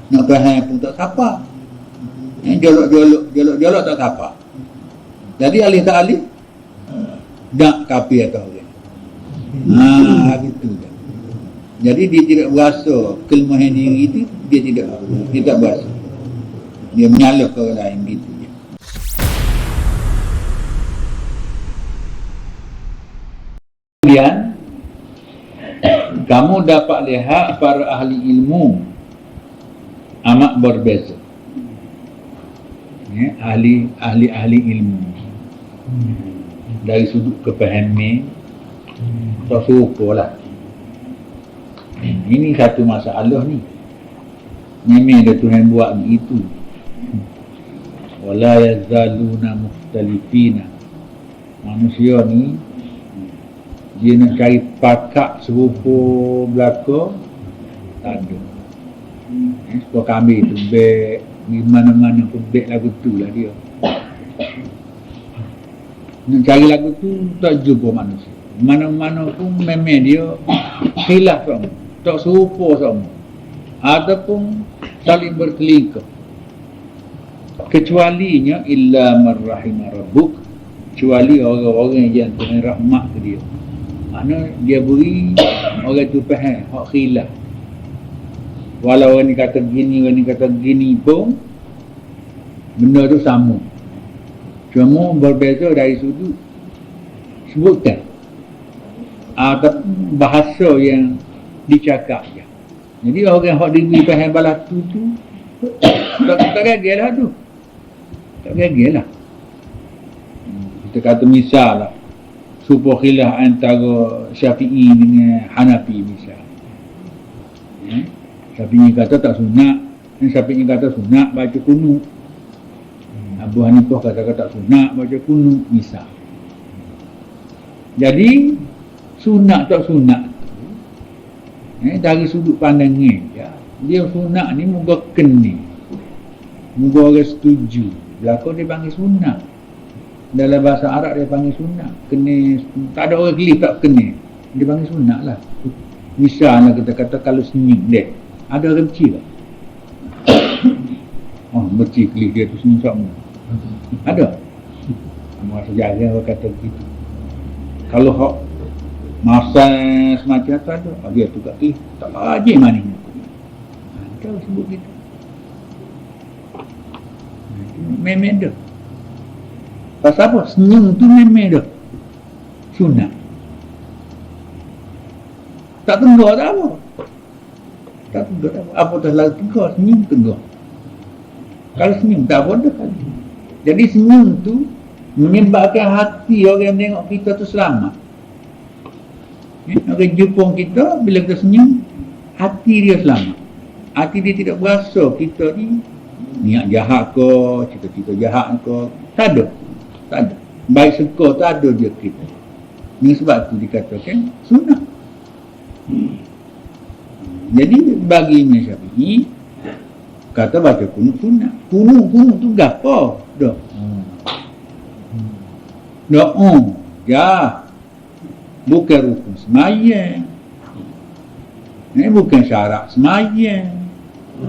Nak faham pun tak siapa. Jolok tak siapa. Jadi alih tak alih nak kafir atau orang. Gitu je. Jadi dia tidak berasa kelemahan diri itu, dia tak berasa. Dia menyalahkan orang lain gitu je. Kemudian kamu dapat lihat para ahli ilmu amat berbeza. Ahli ilmu dari sudut kefahaman tak serupa lah. Ini satu masalah ni. Memang ada Tuhan buat begitu. Wala yazaluna mukhtalifina. Manusia ni dia nak cari pakak serupa belaka tak ada. Sebab kami tu baik di mana-mana pun baik lagu tu lah dia. Nak cari lagu tu tak jumpa manusia. Mana-mana pun memang dia khilaf sama, tak serupa sama, ataupun saling berkelingkar. Kecualinya illa marrahimah rabbuk, kecuali orang-orang yang Tuhan rahmat ke dia. Mana dia beri orang tu faham hak khilaf. Walau orang ni kata begini, orang ni kata begini pun benda tu sama, cuma berbeza dari sudut sebutan atau bahasa yang dicakap je. Jadi orang yang diberi faham balas tu tak gagal lah tu. Tak gagal lah. Kita kata misal lah, supaya khilaf antara Syafi'i dengan Hanafi misal. Syafi'i kata tak sunat, dan Syafi'i kata sunat baca kunut. Abu Hanifah kata tak sunat baca kunut misal. Jadi sunat tak sunat dari sudut pandangan dia sunat ni moga kena, moga orang setuju. Belakang dia panggil sunat, dalam bahasa Arab dia panggil sunat. Kena, tak ada orang kelih tak kena, dia panggil sunat lah. Misalnya kita kata kalau senyum dia, ada orang kecil tak? Bercik kelih dia tu senyum sama. Ada? Masa sejarah orang kata begitu. Kalau hak masa semacam tu ada, dia tu kat tak rajin maninya. Kita sebut gitu. Memang dah. Pasal apa? Senyum tu memang dah sunat. Tak tengok tak apa. Tak tengok tak apa. Apa dah lalu tengok, senyum tengok. Kalau senyum tak apa dah kali. Jadi senyum tu menyebabkan hati orang yang tengok kita tu selamat. Orang jumpa kita, bila kita senyum, hati dia selamat. Hati dia tidak berasa kita ni niat jahat ke, cita-cita jahat ke. Tak ada. Tak ada. Baik seka tak ada dia kita. Ini sebab tu dikatakan sunat. Jadi bagi Imam Syafi'i, kata baca kunut sunat. Kunut tu gapo? Dah. Ya. Bukan rukun semayang. Ini bukan syarat semayang.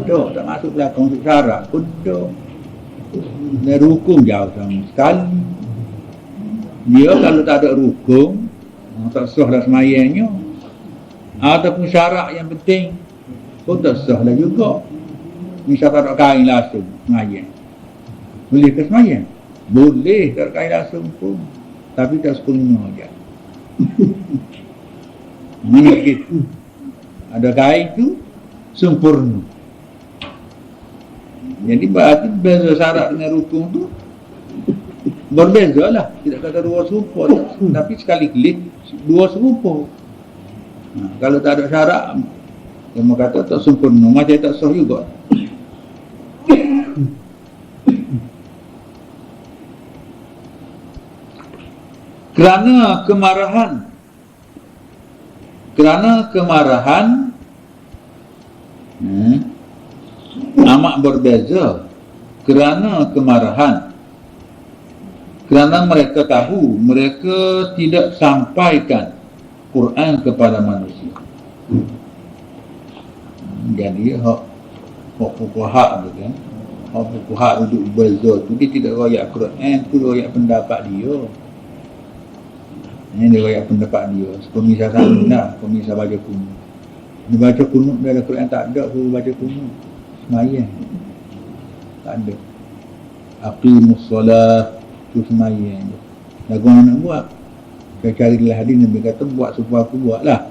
Tak masuk belakang untuk syarat pun dah. Dan rukun jauh sama sekali. Dia kalau tak ada rukun, tak sah lah semayangnya. Ataupun syarat yang penting pun tak sah lah juga. Misalkan tak kain langsung semayang, boleh ke semayang? Boleh tak kain langsung pun, tapi tak sepenuhnya je. Mana gitu. Ada kain tu sempurna. Jadi berarti beza syarat dengan rukun tu berbeza lah. Tidak kata dua serupa, tapi sekali klik dua serupa. Kalau tak ada syarat, dia kata tak sempurna, macam tak sah juga. Kerana kemarahan amat berbeza. Kerana kemarahan, kerana mereka tahu mereka tidak sampaikan Quran kepada manusia. Jadi fuqaha tu kan. Fuqaha duduk berzul tu dia tidak royak Quran, tu royak pendapat dia. Ini dia royak pendapat dia. Pemisah sana, pemisah baca kunut. Dia baca kunut dalam Quran tak ada, suruh baca kunut. Semayang. Tak ada. Aqimus solah, tu semayang. Lagu nak buat. Saya carilah hadis Nabi kata buat supaya aku buat lah.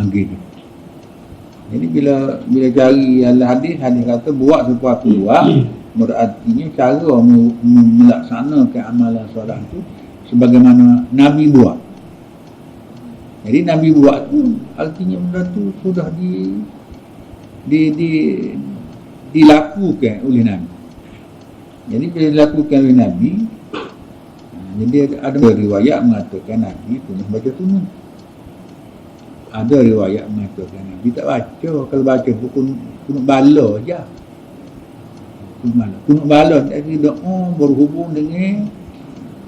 Gitu. Jadi bila cari hadis kata buat supaya aku buat, berartinya cara melaksanakan amalan solat tu sebagaimana Nabi buat. Jadi Nabi buat tu artinya benda tu sudah dilakukan oleh Nabi. Jadi bila dilakukan oleh Nabi, jadi ada riwayat mengatakan Nabi pernah baca kunut. Ada riwayat mengatakan Nabi tak baca. Kalau baca pun kunut bala je. Kunut bala jadi doa berhubung dengan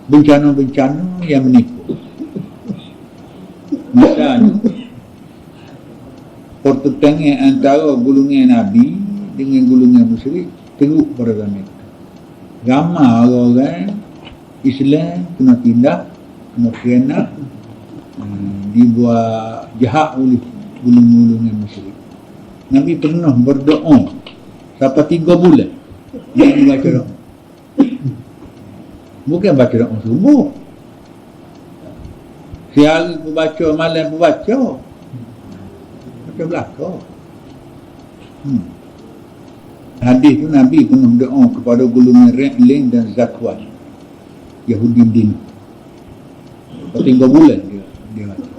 bencana-bencana yang menimpa. Misalnya pertentangan antara golongan Nabi dengan golongan musyrik teruk pada zaman itu. Ramai orang Islam kena tindak, kena khianat, dibuat jahat oleh golongan musyrik. Nabi pernah berdoa sampai 3 bulan dia baca doa. Bukan baca doa subuh. Sehari pun baca, malam pun baca. Baca belakang. Hadis tu Nabi pernah berdoa kepada golongan Ra'lin dan Zakwan, Yahudi din. 3 bulan dia baca.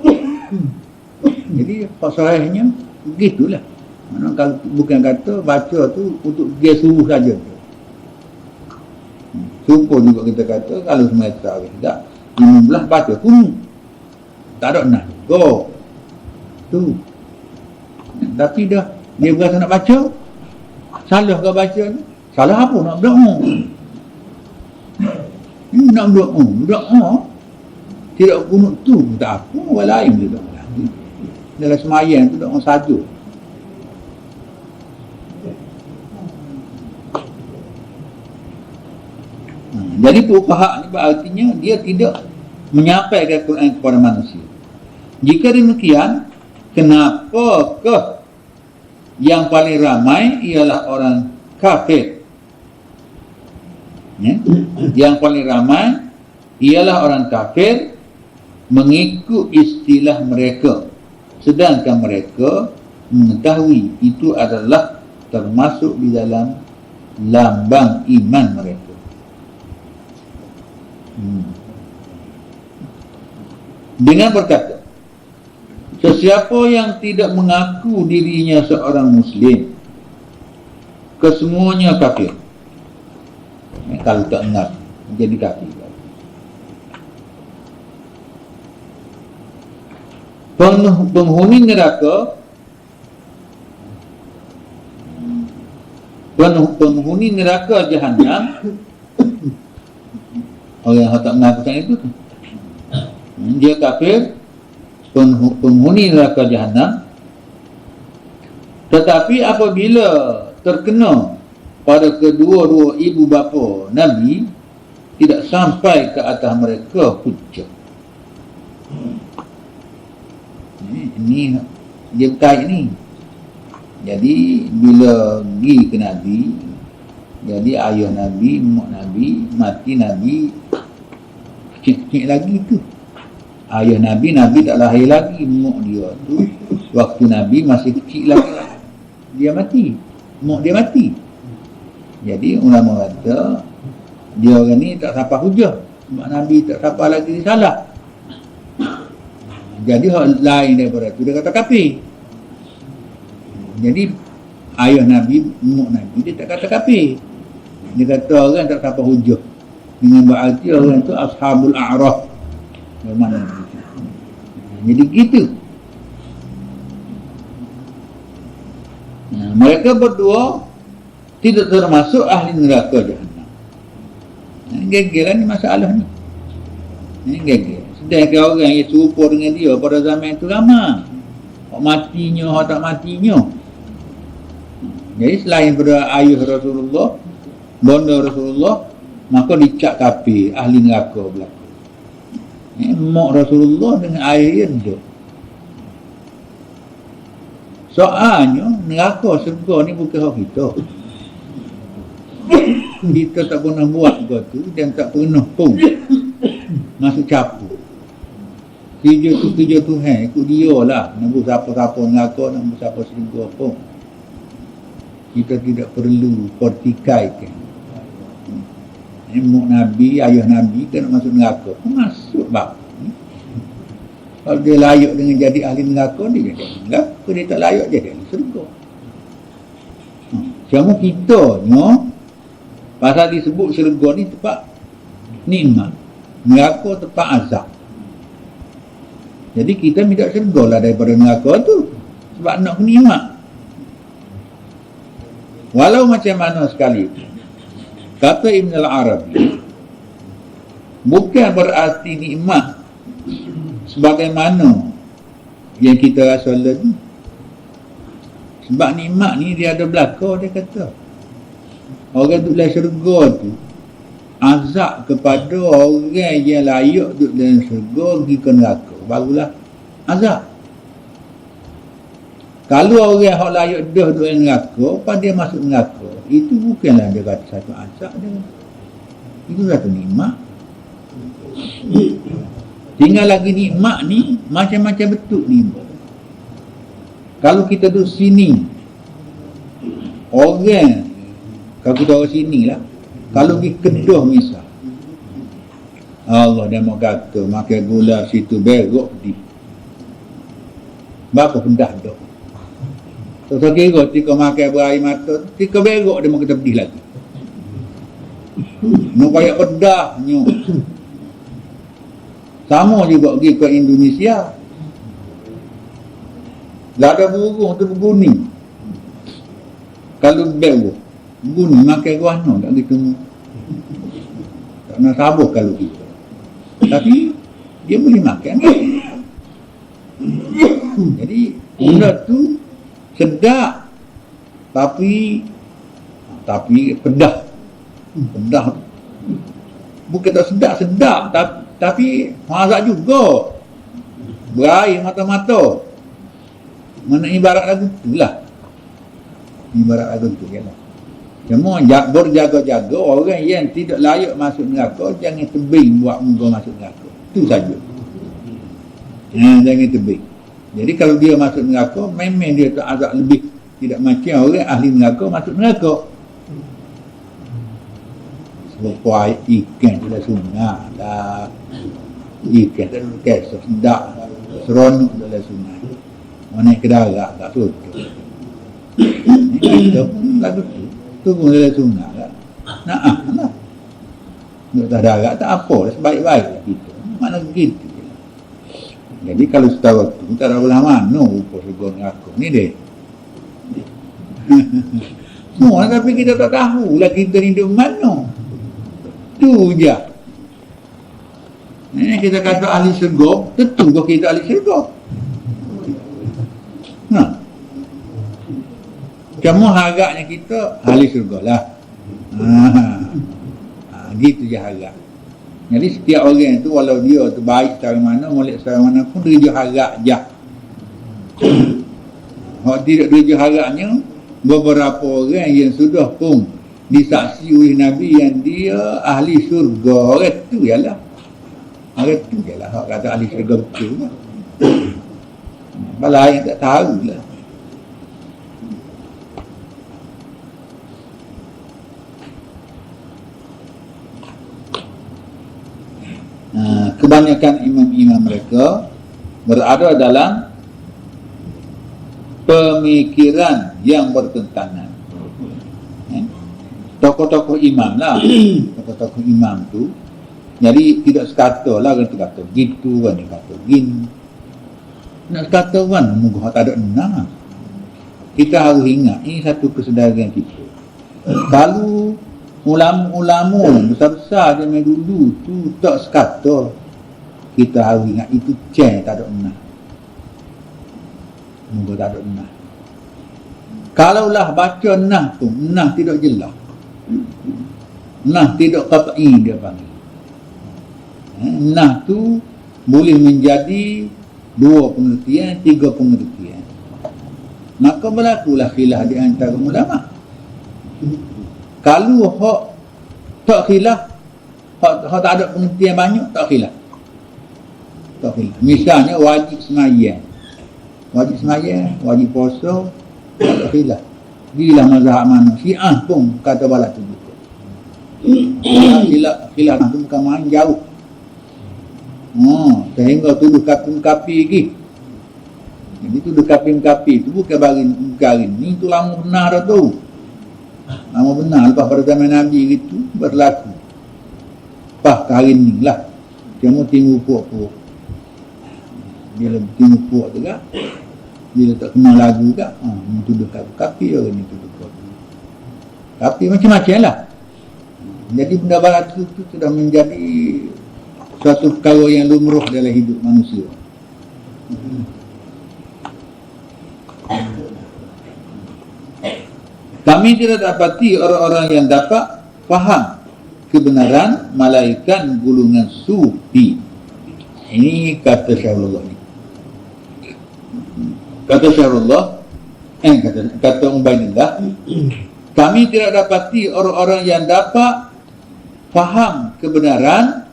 Jadi fasalahnya begitulah. Mana kalau bukan kata baca tu untuk dia suruh saja. Sumpah juga kita kata kalau semasa tak 15 baca kunut. Tak ada nak. Go. Tu. Tapi dah dia berasa nak baca. Salah ke baca ni? Salah apa nak berdoa? Nak berdoa. Tidak kunut tu tak apa, orang lain boleh doa lagi. Dalam semayang tu doa saja. Jadi fuqaha ni berartinya dia tidak menyampaikan Quran kepada manusia. Jika demikian, kenapakah yang paling ramai ialah orang kafir? Yang paling ramai ialah orang kafir mengikut istilah mereka, sedangkan mereka mengetahui itu adalah termasuk di dalam lambang iman mereka. Dengan berkata, sesiapa yang tidak mengaku dirinya seorang Muslim, kesemuanya kafir. Kalau tak mengaku, jadi kafir. Penghuni neraka, penghuni neraka Jahannam, orang yang tak mengakukan itu, dia kafir, penghuni neraka Jahannam. Tetapi apabila terkena pada kedua-dua ibu bapa Nabi, tidak sampai ke atas mereka hujjah. Ini dia berkait ni. Jadi bila pergi ke Nabi, jadi ayah Nabi, mak Nabi, mati Nabi, kecil-kecil lagi tu. Ayah Nabi tak lahir lagi. Mak dia tu waktu Nabi masih kecil lagi, dia mati. Mak dia mati. Jadi ulama kata dia orang ni tak sampai hujah. Mak Nabi tak sampai lagi salah. Jadi hal lain daripada itu dia kata kafir. Jadi ayah Nabi, mak Nabi dia tak kata kafir. Dia kata orang tak sampai hujah. Dengan berarti orang tu ashabul a'raf. Bermakna begitu. Jadi gitu. Mereka berdua tidak termasuk ahli neraka Jahannam. Gegeran ni masalah ni. Ini geger. Sedangkan orang yang serupa dengan dia pada zaman itu ramai. Hak matinya, hak tak matinya. Jadi selain pada ayuh Rasulullah, bonda Rasulullah, maka dicap kafir, ahli neraka berlaku. Mak Rasulullah dengan ayah dia duduk. Soalnya neraka syurga ni bukan hak kita. Kita tak pernah buat kau tu dan tak pernah pun masuk campur. Kerja Tuhan ikut dia lah. Nak buat siapa-siapa neraka, nak buat siapa syurga pun. Kita tidak perlu pertikaikan. Mak Nabi, ayah Nabi kan nak masuk neraka, masuk bab. Kalau dia layak dengan jadi ahli neraka, dia jadi ahli neraka. Dia tak layak jadi ahli syurga. Cuma kita pasal disebut syurga ni tempat nikmat, neraka tempat azab. Jadi kita minta syurga lah daripada neraka tu, sebab nak nikmat. Walau macam mana sekali, kata Ibn al-Arabi, bukan berarti nikmat sebagaimana yang kita rasa tadi. Sebab nikmat ni dia ada belaka, dia kata. Orang duduk dalam syurga tu azab kepada orang yang layak duduk dalam syurga pergi ke neraka, barulah azab. Kalau orang yang layak dah duduk dalam neraka, pada dia masuk neraka, itu bukanlah dia kata satu azab dia. Itu satu nikmat. Tinggal lagi nikmat ni macam-macam bentuk nikmat. Kalau kita duduk sini, orang, kalau kita orang sini lah, kalau pergi Kedah misal, Allah dia mau kata makan gula situ berok di berapa pendah dah. So kira ketika makan berair mata, ketika berok dia mau kita pedih lagi. Nak kayak pedahnya. Sama juga pergi ke Indonesia. Dah ada burung tu berguning. Kalau berok berguning makan guano tak gitu. Tak nak sabar kalau kita. Tapi dia boleh makan. Jadi benda tu sedap, tapi pedah. Bukan tak sedap, tapi mazak juga. Berair mata-mata. Mana ibarat lagu tu lah. Ibarat lagu tu kan. Cuma berjaga-jaga orang yang tidak layak masuk neraka, jangan tebing buat muka masuk neraka. Itu saja. Jangan tebing. Jadi kalau dia masuk neraka, memang dia tak azab lebih. Tidak macam orang ahli neraka masuk neraka. Sebab ikan tu dah sunnah. Ikan tu dah kesah. Sedap. Seronok tu dah sunnah. Mana ke darat tak suruh. Kita pun lagu tu. Tu pun dah sunnah lah. Lah. Duduk tak darat tak apa. Sebaik-baik lah kita. Mana begitu. Jadi kalau setahu tu tak ada belah mana rupa syurga neraka ni dia. Semua tapi kita tak tahu lah kita ni duduk mana. Tu je. Kita kata ahli syurga, tentu kau kita ahli syurga. Cuma harapnya kita ahli syurga lah. Gitu je harap. Jadi setiap orang tu walau dia tu baik secara mana, molek secara mana pun dia harap je. Kalau tidak dia harapnya, beberapa orang yang sudah pun disaksi oleh Nabi yang dia ahli syurga, orang tu ialah. Orang tu ialah hak kata ahli syurga betul lah. Malah yang tak tahu lah. Kebanyakan imam-imam mereka berada dalam pemikiran yang bertentangan. Tokoh-tokoh imam lah. Tokoh-tokoh imam tu jadi tidak sekata lah kan kata gitu kan dia kata gini. Nak kata kan muka tak ada enam. Kita harus ingat ini satu kesedaran kita. Kalau ulama-ulama besar-besar zaman dulu tu tak sekata, kita harus ingat itu tak ada enam. Muka tak ada enam. Kalaulah baca nah tu, nah tidak jelas, nah tidak qat'i dia panggil. Nah tu boleh menjadi 2 pengertian, 3 pengertian. Maka berlakulah khilaf di antara ulama. Kalau hak tak khilaf, hak tak ada pengertian banyak, tak khilaf. Tak khilaf. Misalnya wajib semayang, wajib puasa, tak khilaf. Gila mazhab mana? Syiah pun kata balas tu juga. Khilaf tu bukan main jauh. Sehingga tuduh kapi lagi. Jadi tuduh kapi tu bukan barin ni, tu lama benar dah tu. Lama benar lepas pada zaman Nabi gitu berlaku. Pas hari ni lah cuma tengok puak-puak. Bila tengok puak tu kan, bila tak kenal lagu kan, tuduh kapi orang ni tuduh kapi macam-macam lah. Jadi benda barat tu sudah menjadi suatu perkara yang lumrah dalam hidup manusia. Kami tidak dapati orang-orang yang dapat faham kebenaran malaikat golongan sufi. Ini kata Syahrullah ni. Kata Syahrullah, kata Ubaidillah, kami tidak dapati orang-orang yang dapat faham kebenaran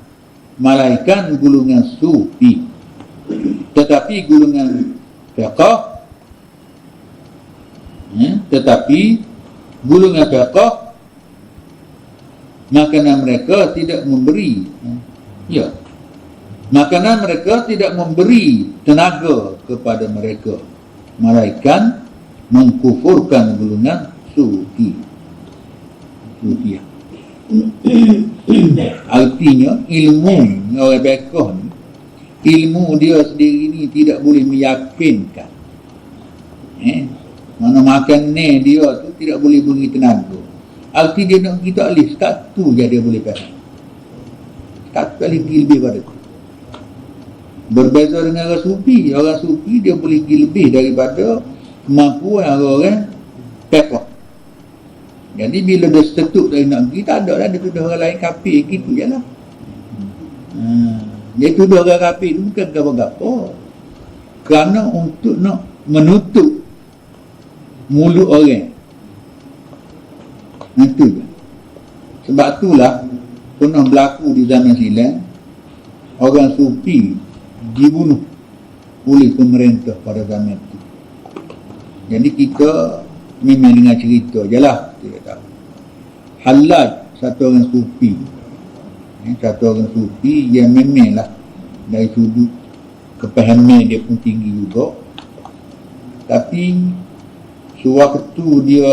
malaikat golongan sufi, tetapi golongan fiqh, makanan mereka tidak memberi, makanan mereka tidak memberi tenaga kepada mereka. Malaikat mengkufurkan golongan sufi. Artinya ilmu orang fiqh ni, ilmu dia sendiri ni tidak boleh meyakinkan. Mana makan ni dia tu tidak boleh beri tenaga. Arti dia nak kita alih satu je dia boleh faham. Satu kali lebih pada tu. Berbeza dengan orang sufi. Orang sufi dia boleh lebih daripada kemampuan orang fiqh. Jadi bila dia setuk dari nak pergi, tak ada lah dia tuduh orang lain kafir, gitu je lah. Dia tuduh orang kafir itu bukan apa-apa. Kerana untuk nak menutup mulut orang. Itu je. Sebab itulah pernah berlaku di zaman silam, orang sufi dibunuh oleh pemerintah pada zaman itu. Jadi kita memang dengar cerita je lah, tidak tahu. Halad satu orang sufi, yang memang lah dari sudut kepahaman dia pun tinggi juga. Tapi sewaktu dia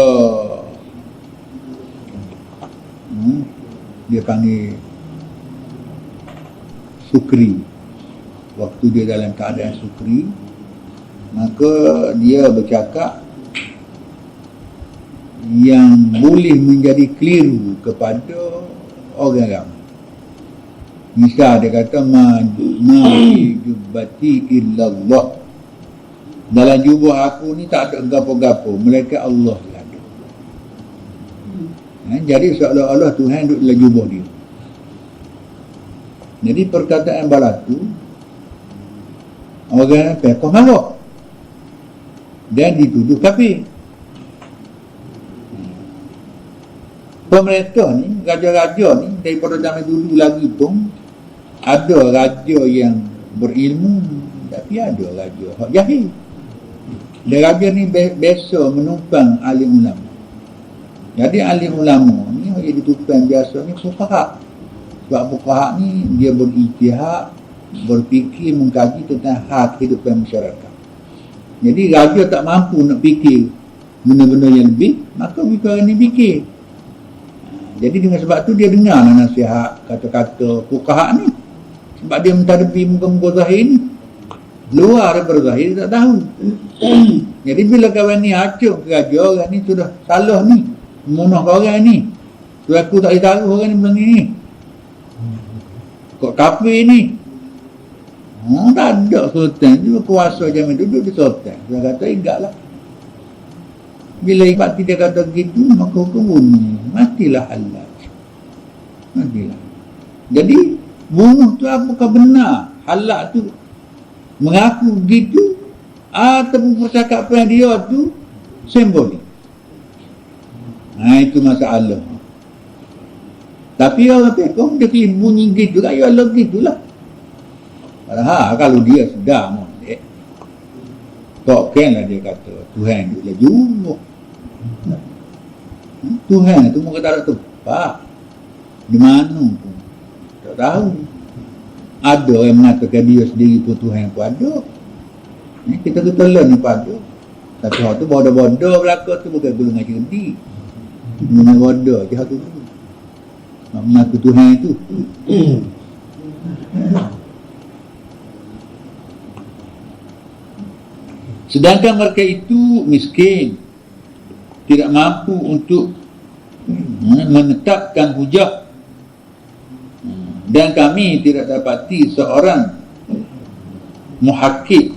panggil sukri, waktu dia dalam keadaan sukri, maka dia bercakap yang boleh menjadi keliru kepada orang ramai. Misal dia kata ma jubati illallah, dalam jubah aku ni tak ada gapo-gapo, melainkan Allah yang ada. Jadi seolah-olah Tuhan duduk dalam jubah dia. Jadi perkataan balat tu orang fiqh marah dan dituduh kafir. Pemerintah ni, raja-raja ni daripada zaman dulu lagi pun ada raja yang berilmu, tapi ada raja hak jahil. Dan raja ni biasa menumpang alim ulama. Jadi alim ulama ni yang ditumpang biasa ni fuqaha. Sebab fuqaha ni dia berijtihad, berfikir, mengkaji tentang hak kehidupan masyarakat. Jadi raja tak mampu nak fikir benda-benda yang lebih, maka mereka ni fikir. Jadi dengan sebab tu dia dengar lah nasihat, kata-kata fuqaha ni. Sebab dia mentadapi muka-muka zahir ni. Luar daripada zahir dia tak tahu. Jadi bila kawan ni acuh ke raja, orang ni sudah salah ni, memunah orang ni, tu aku tak ditaruh orang ni bilang ni, kok kafir ni. Tak ada sultan. Dia kuasa zaman duduk di sultan. Dia kata ingat lah. Bila parti dia kata gitu, maka hukum bunyi. Matilah halal. Matilah. Jadi, bunuh tu apakah benar? Halal tu mengaku begitu, ataupun percakapan dia tu simbolik. Itu masalah. Tapi orang pekoh, dia kena bunyi gitu lah, ya Allah gitulah. Padahal kalau dia sedar molek, takkanlah dia kata Tuhan dia juga. Tuhan tu muka tak ada tempat. Di mana pun tak tahu. Ada yang mengatakan dia sendiri pun Tuhan pun ada. Kita learn ni pun ada. Tapi orang tu bodoh-bodoh belakang tu bukan golongan cerdik. Golongan bodoh je tu. Mengaku Tuhan itu. Sedangkan mereka itu miskin, tidak mampu untuk menetapkan hujah, dan kami tidak dapati seorang muhakkik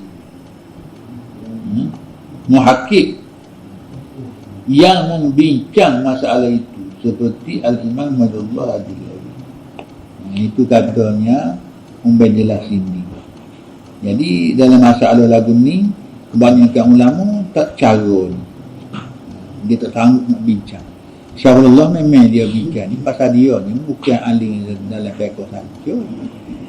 yang membincang masalah itu seperti Al-Imam Madullah Adilai. Itu katanya membenjelas ini. Jadi dalam masalah lagu ni kebanyakan ulama tak carun, dia tak sanggup nak bincang. Syarullah memang dia bincang ni pasal dia ni bukan alim dalam fiqh saja,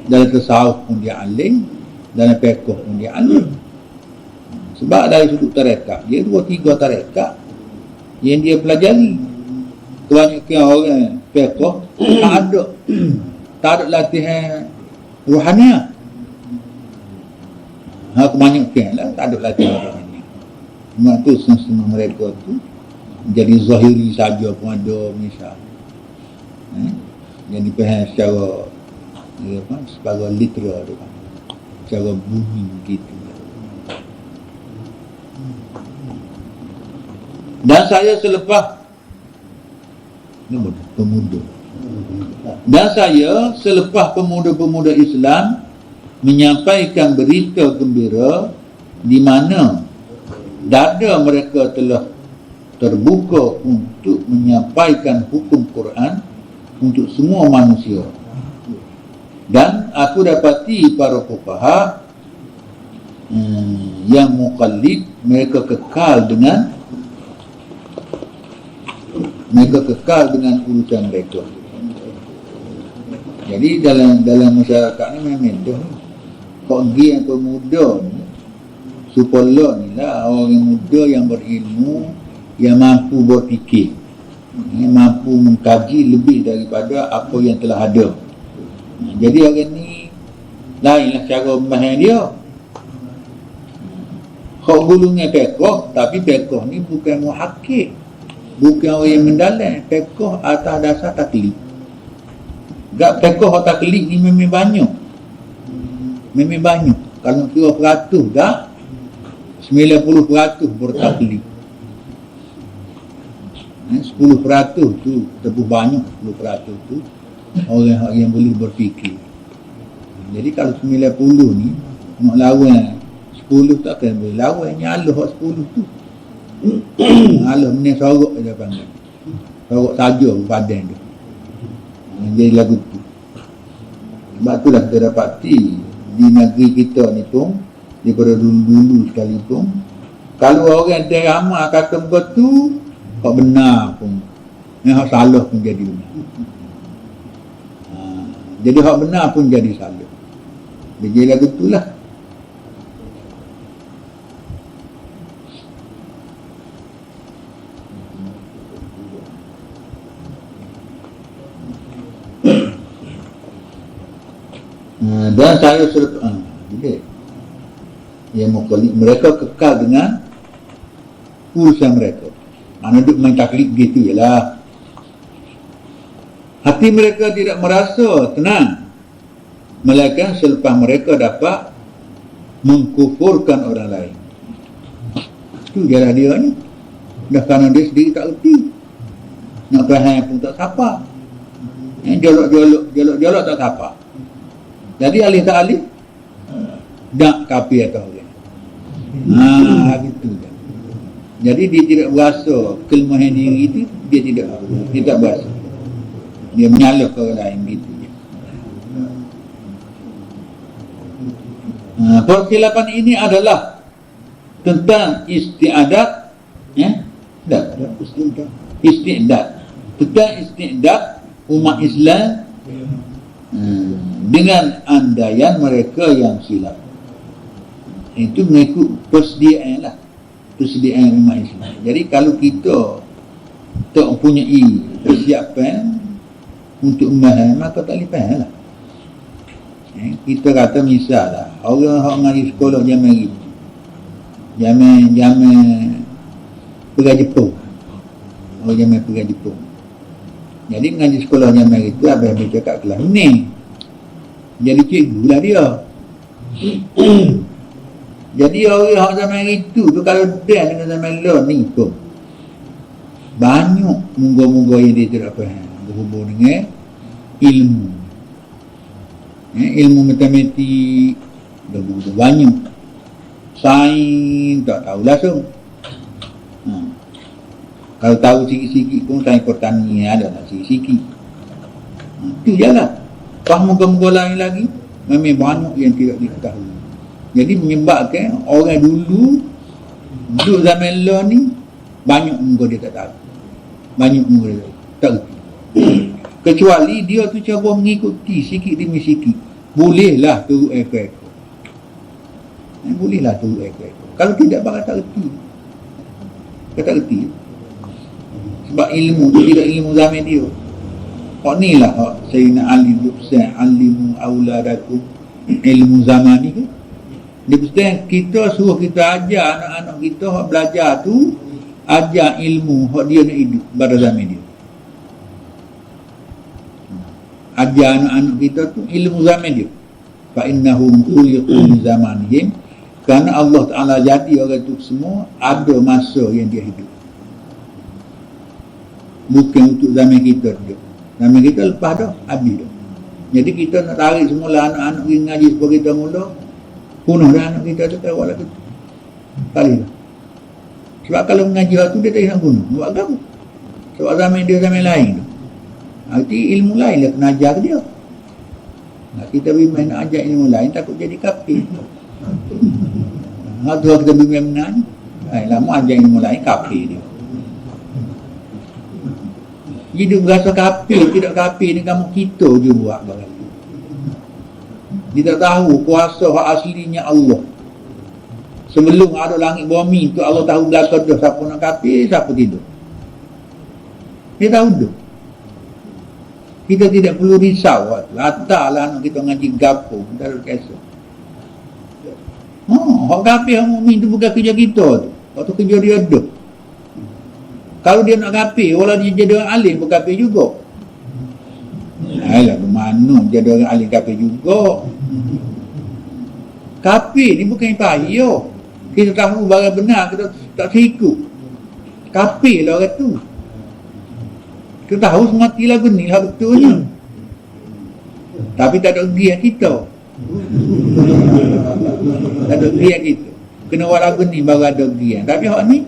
dalam tasawuf pun dia alim, dalam fiqh pun dia alim. Sebab dari sudut tarekat dia 2-3 tarekat yang dia pelajari. Kebanyakan orang fiqh tak ada latihan rohaniah. Kebanyakan lah tak ada latihan rohaniah. Sebab tu semua mereka tu jadi zahiri saja pun ada misal. Jadi faham secara literal tu kan. Secara bumi gitu. Dan saya selepas pemuda. Dan saya selepas pemuda-pemuda Islam menyampaikan berita gembira di mana dada mereka telah terbuka untuk menyampaikan hukum Quran untuk semua manusia. Dan aku dapati para fuqaha yang muqallid, mereka kekal dengan urusan mereka. Jadi dalam masyarakat ni memang tu pergi yang pemuda ni supaya ni lah orang muda yang berilmu, yang mampu berfikir, yang mampu mengkaji lebih daripada apa yang telah ada. Jadi orang ni lainlah cara memahami dia. Kau gulungnya pekoh, tapi pekoh ni bukan muhakkik, bukan orang yang mendalam. Pekoh atas dasar taklid. Gak pekoh taklid ni memang banyak. Kalau 2% dah 90% bertaklid. 10% tu tebuh banyak. 10% tu orang yang boleh berfikir. Jadi kalau 90 ni nak lawan 10 tak akan boleh lawan. Nyalah 10 tu. Allah ni sorok dia panggil. Sorok saja badan tu. Jadi lagu tu. Sebab tu lah kita dapati di negeri kita ni pun, daripada dulu-dulu sekalipun, kalau orang teramal kata betul, kau benar pun, yang salah pun jadi benar. Jadi hak benar pun jadi salah. Jadi lagu tu lah. Dan saya jadi yang muqallid mereka kekal dengan urusan mereka. Mana duk main taklid gitu ialah hati mereka tidak merasa tenang, melainkan selepas mereka dapat mengkufurkan orang lain. Itu jalan dia ni. Dah kerana dia sendiri tak erti, nak faham pun tak siapa, jolok tak siapa. Jadi alih tak alih nak kafir atau orang. Gitu je. Jadi dia tidak berasa kelemahan diri itu, dia tidak berasa. Dia menyalahkan orang lain gitu je. Persilapan ini adalah tentang istiadat, istiadat tentang istiadat umat Islam dengan andaian mereka yang silap. Itu mengikut persediaan umat Islam. Jadi kalau kita tak mempunyai persiapan untuk memaham, maka tak boleh faham lah. Kita kata misal lah, orang ngaji sekolah zaman itu, zaman pergi Jepun, orang zaman pergi Jepun. Jadi ngaji sekolah zaman itu, habis cakap kelas ni, jadi cikgu lah dia. Jadi orang zaman itu tu, kalau dia dengan zaman lain ni pun banyak munggu-munggu yang dia tidak faham berhubung dengan ilmu. Ilmu matematik begitu banyak, sains tak tahu langsung. Kalau tahu sikit-sikit pun sains pertanian ada sikit-sikit. Itu je lah. Faham muka-muka lain lagi memang banyak yang tidak diketahui. Jadi menyebabkan orang dulu duduk zaman law ni banyak muka dia tak tahu, banyak muka dia tak tahu. Kecuali dia tu cuba mengikuti sikit demi sikit, bolehlah turut ekor-ekor. Bolehlah turut ekor-ekor. Kalau tidak bakal tak reti. Tak reti. Sebab ilmu tu tidak ilmu zaman dia. Hak ni lah hak Sayyidina Ali Lubsan alimu auladakum, ilmu zaman ni kan. Dia pesan kita suruh kita ajar anak-anak kita hak belajar tu, ajar ilmu hak dia nak hidup pada zaman dia. Ajar anak-anak kita tu ilmu zaman dia. Fa innahum khuliqu min zamanihim, kerana Allah Ta'ala jadi orang tu semua ada masa yang dia hidup. Bukan untuk zaman kita tu. Zaman kita lepas dah habis dah. Jadi kita nak tarik semula anak-anak pergi ngaji sebab kita mula, punah dah anak kita tu kalau lagi kali dah. Sebab kalau mengaji tu dia tak nak guna. Buat apa? Sebab zaman dia zaman lain tu. Arti ilmu lain lah kena ajar dia. Kita bimbing nak ajar ilmu lain takut jadi kafir. Tu kita bimbing menang, lama ajar ilmu lain kafir dia. Hidup berasa kafir, tidak kafir ni kamu kita je buat barang tu. Dia tak tahu kuasa hak aslinya Allah. Sebelum ada langit bumi tu Allah tahu belakang dah siapa nak kafir, siapa tidak. Dia tahu dah. Kita tidak perlu risau waktu. Ataklah anak kita ngaji gapo, kita ada kisah. Hak kafir hak mukmin tu bukan kerja kita tu. Waktu kerja dia ada. Kalau dia nak kafir, walau dia jadi orang alim pun kafir juga. Alah, ke mana jadi orang alim kafir juga. Kafir ni bukan payah. Kita tahu barang benar, kita tak ikut. Kafir lah orang tu. Kita tahu semati lagu ni lah betulnya. Tapi tak ada giat kita. Tak ada giat kita. Kena buat lagu ni baru ada giat. Tapi hak ni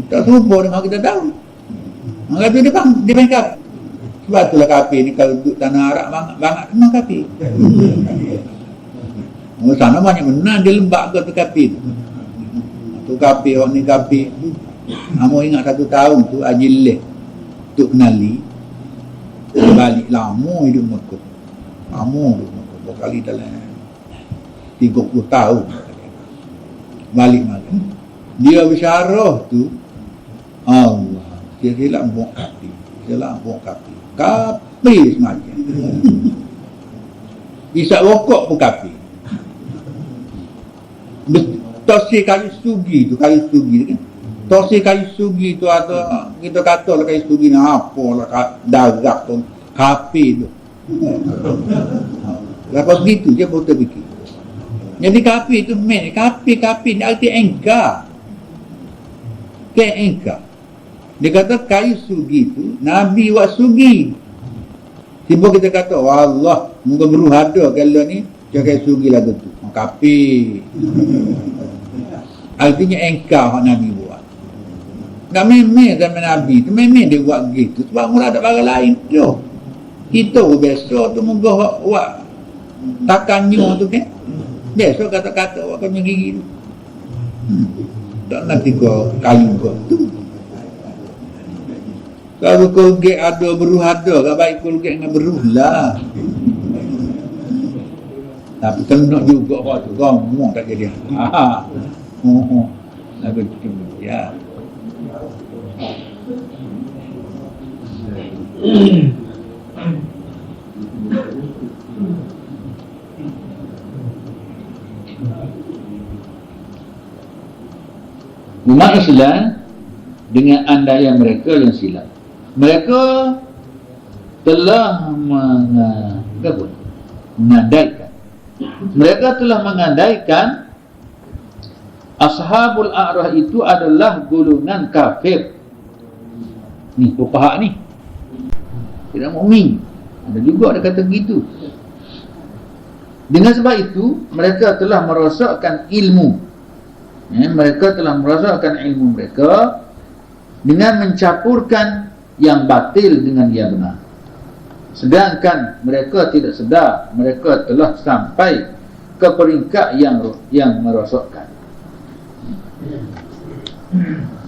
tak serupa dengan kita tahu. Maka tu dia main kafir. Sebab itulah kafir ni kalau duduk tanah Arab banyak kena kafir. Sana banyak menang dia lembak ke tu kafir. Tu kafir, orang ni kafir. Kamu ingat satu tahun tu Ajilih untuk kenali, balik lama hidup Mekah. Lama hidup Mekah. Berkali dalam 30 tahun balik malam. Dia bersyarah tu Allah, dia silap buat kafir. Silap buat kafir. Kafir semacam. Isap rokok pun kafir. Tosir kayu sugi tu, kayu sugi kan. Tosir kayu sugi tu atau kita kata lah kayu sugi ni apa lah, darat tu, kafir tu. Lepas begitu je betul fikir. Jadi kafir tu main, kafir ni arti engkar. Ke engkar. Dia kata kayu sugi tu, Nabi buat sugi. Tiba kita kata, Allah, moga beruhada kalau ni, kayu sugi lah tu. Kafir. Artinya engkau hak Nabi buat. Tak memang zaman Nabi tu, memang dia buat begitu. Sebab mula ada barang lain tu. Kita biasa tu munggah buat takannya tu kan. Biasa kata-kata buat kanya gigi tu. Tak nanti kau kayu kau tu. Kalau kolgek ada, beruh ada, tak baik kolgek dengan beruh lah. Tapi kena juga kau tu, kau ngomong tak jadi. Lagu tu, ya. Umat Islam dengan andaian mereka yang silap. Mereka telah mengandaikan. Mereka telah mengandaikan Ashabul A'raf itu adalah golongan kafir. Ni pepahak ni. Tidak mukmin. Ada juga ada kata begitu. Dengan sebab itu mereka telah merosakkan ilmu. Mereka telah merosakkan ilmu mereka dengan mencampurkan yang batil dengan yang benar. Sedangkan mereka tidak sedar mereka telah sampai ke peringkat yang merosakkan.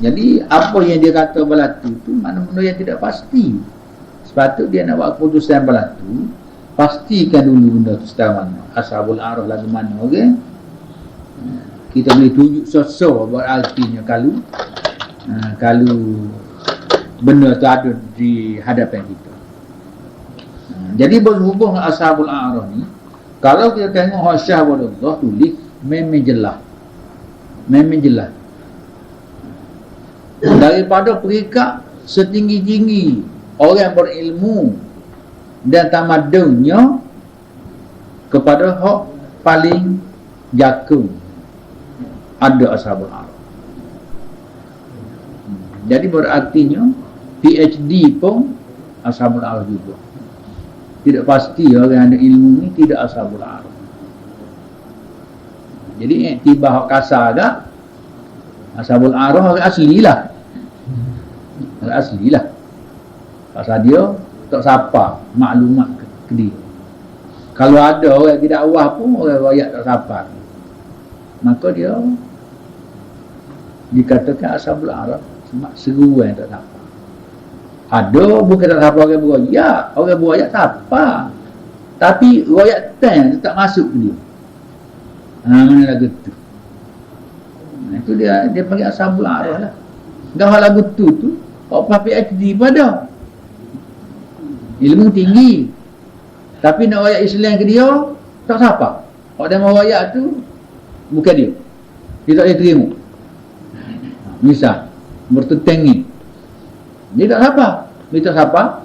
Jadi apa yang dia kata berlaku tu mana-mana yang tidak pasti. Sepatutnya dia nak buat keputusan berlaku, pastikan dulu benda tu secara mana. Ashabul A'raf lagu mana, okey? Kita boleh tunjuk sosok buat artinya kalau benda tu ada di hadapan kita. Jadi berhubung dengan Ashabul A'raf ni, kalau kita tengok Hasyah Walullah tulis memang jelas. Memang jelas. Daripada peringkat setinggi-tinggi orang berilmu dan tamadunnya kepada hak paling jatuh ada Ashabul A'raf. Jadi berartinya PhD pun Ashabul A'raf juga. Tidak pasti orang ada ilmu ni tidak Ashabul A'raf. Jadi tiba hak kasar tak, Ashabul A'raf orang asli lah. Orang asli lah. Pasal dia tak sapa maklumat ke dia. Kalau ada orang tidak awah pun orang royak tak sapa, maka dia dikatakan Ashabul A'raf, seruan tak sapa. Ada bukan tak sapa orang beroyak sapa. Tapi royak tan tak masuk ke dia. Mana lagu tu. Itu dia panggil Ashabul A'raf lah. Dah lagu tu apa PhD pada. Ilmu tinggi. Tapi nak royak Islam ke dia tak sapa. Kalau dia mau royak tu bukan dia. Dia tak boleh terima. Misal bertetengi. Dia tak sapa. Dia tak sapa.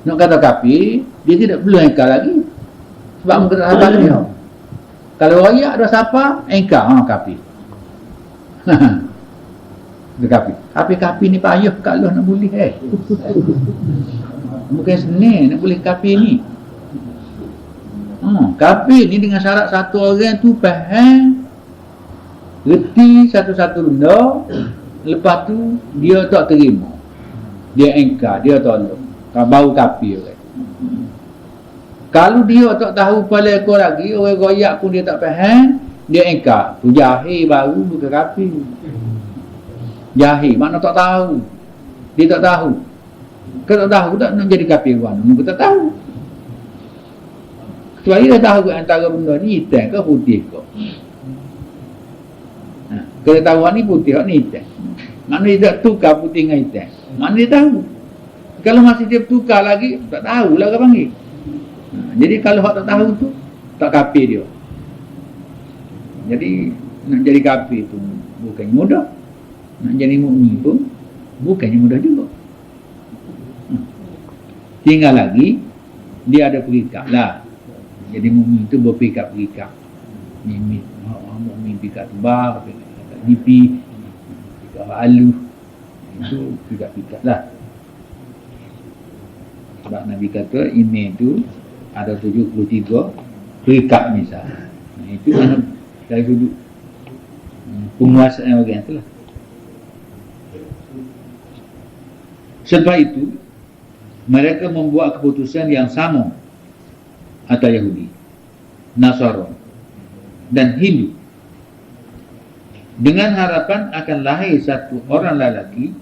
Nak kata kafir, dia tidak perlu engkar lagi. Sebab muka tak sapa dia. Kalau royak dah sapa, engkar kafir. Dia kafir. Kafir ni payah kat Allah nak boleh bukan senang nak boleh kafir ni. Kafir ni dengan syarat satu orang tu faham, reti satu-satu benda, lepas tu dia tak terima, dia engkar, dia tolak, baru kafir orang. Kalau dia tak tahu pada ekor lagi, orang goyak pun dia tak faham, dia engkar, tu jahil baru bukan kafir. Jahil mana tak tahu, dia tak tahu. Kalau tak tahu tak nak jadi kafir mana, muka tak tahu. Kecuali dia tahu antara benda ni hitam ke putih ke. Kalau tahu ni putih, ni hitam. Mana dia tak tukar putih dengan hitam, mana dia tahu. Kalau masih dia tukar lagi, tak tahulah orang panggil. Jadi kalau tak tahu tu, tak kafir dia. Jadi nak jadi kafir tu bukan mudah. Nak jadi mukmin pun bukannya mudah juga. Tinggal lagi dia ada perikat lah. Jadi mukmin tu berperikat-perikat. Mukmin perikat tebal, perikat nipis, perikat halus. Itu perikat-perikat lah. Sebab Nabi kata iman tu ada 73 perikat misal. Itu mana dari sudut penguasaan orang itulah. Sebab itu mereka membuat keputusan yang sama antara Yahudi, Nasara dan Hindu dengan harapan akan lahir satu orang lelaki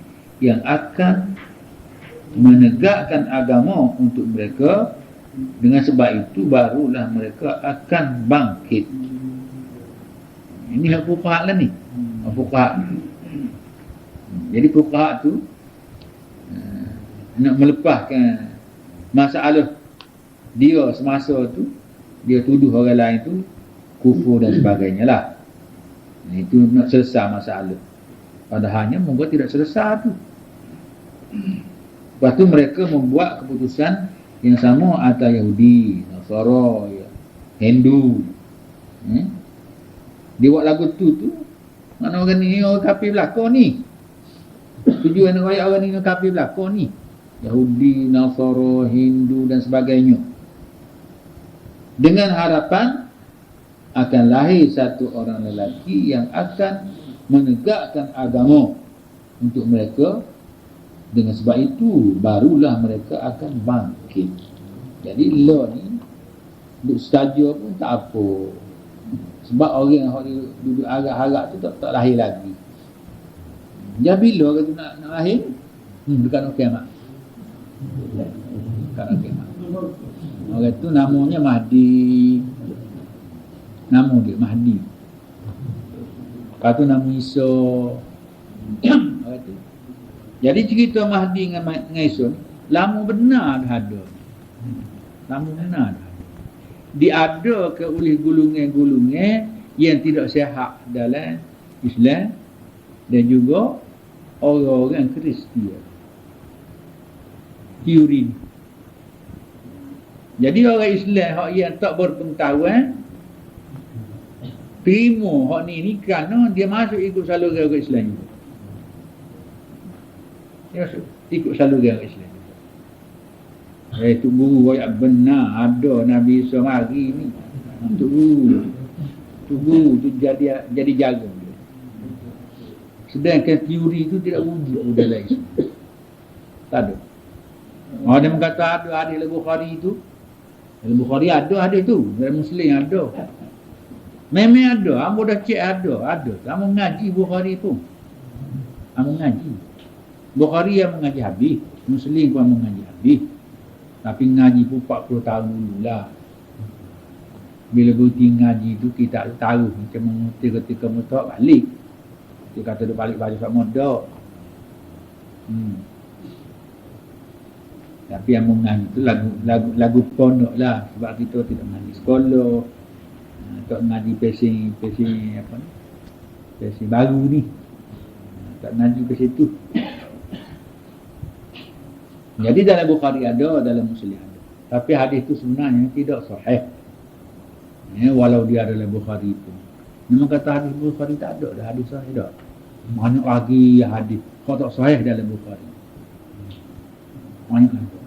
yang akan menegakkan agama untuk mereka. Dengan sebab itu barulah mereka akan bangkit. Ini hak fuqaha lah ni. Fuqaha. Jadi fuqaha tu nak melepaskan masalah dia semasa tu, dia tuduh orang lain tu kufur dan sebagainya lah. Itu nak selesai masalah. Padahalnya moga tidak selesai tu. Lepas tu mereka membuat keputusan yang sama antara Yahudi, Nasara, Hindu. Dia buat lagu tu mana orang ni orang kafir belakang ni. Tujuan orang ni kafir belakang ni. Yahudi, Nasara, Hindu dan sebagainya. Dengan harapan akan lahir satu orang lelaki yang akan menegakkan agama untuk mereka. Dengan sebab itu barulah mereka akan bangkit. Jadi law ni duduk setuju pun tak apa. Sebab orang yang duduk harap tu tak lahir lagi. Jadi bila orang tu nak lahir? Dekat nak kiamat. Dekat nak kiamat. Orang tu namanya Mahdi. Nama dia Mahdi. Lepas tu nama Isa. Orang tu. Jadi cerita Mahdi dengan Isa lama benar dah ada. Lama benar dah ada. Diadakan oleh golongan-golongan yang tidak sihat dalam Islam dan juga orang-orang Kristian. Teori. Jadi orang Islam hak yang tak berpengetahuan terima hak ni kerana dia masuk ikut saluran orang Islam juga. Dia masuk ikut saluran orang Islam juga. Itu guru royak benar ada Nabi Isa mari ni. Tu guru tu jadi jaga dia. Sedangkan teori tu tidak wujud dalam Islam. Tak ada. Ada yang kata ada hadis Bukhari tu. Dalam Bukhari ada hadis tu. Dalam Muslim ada. Memang ada. Ambo dah cek ada. Ambo ngaji Bukhari tu. Ambo ngaji. Bukhari yang mengaji habis. Muslim pun mengaji habis. Tapi ngaji pun 40 tahun dulu lah. Bila berhenti ngaji tu kita tahu macam mengerti ketika mutak balik. Dia kata dia balik balik sak modok. Tapi yang mengaji tu lagu pondok lah. Sebab kita tidak mengaji sekolah. Tak mengaji pesing apa ni? Pesing baru ni. Tak mengaji pesing tu. Jadi dalam Bukhari ada, dalam Muslim ada. Tapi hadis itu sebenarnya tidak sahih. Walau dia adalah Bukhari pun. Memang kata hadis Bukhari tak ada dah, hadis sahih tak. Banyak lagi hadis kalau tak sahih dalam Bukhari. Banyak lagi.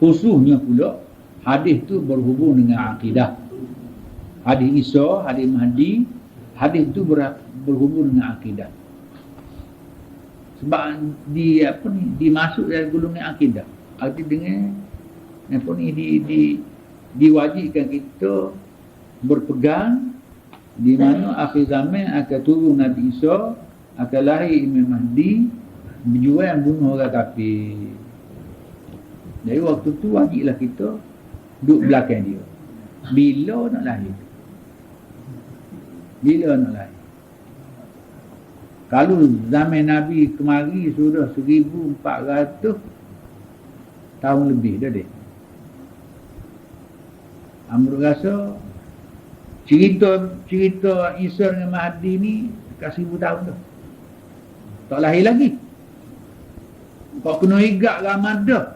Khususnya pula hadis itu berhubung dengan akidah. Hadis Isa, hadis Mahdi, hadis itu berhubung dengan akidah. Sebab dimasuk dalam golongan akidah. Arti dengan apa ni diwajibkan kita berpegang di mana akhir zaman akan turun Nabi Isa, akan lahir Imam Mahdi, berjuang bunuh orang kafir. Jadi waktu tu wajiblah kita duduk belakang dia. Bila nak lahir? Bila nak lahir? Kalau zaman Nabi kemari sudah 1400 tahun lebih dah deh. Amr rasa cerita Isa dengan Mahdi ni kat 1000 tahun dah. Tak lahir lagi. Kau kena igak Ramadan.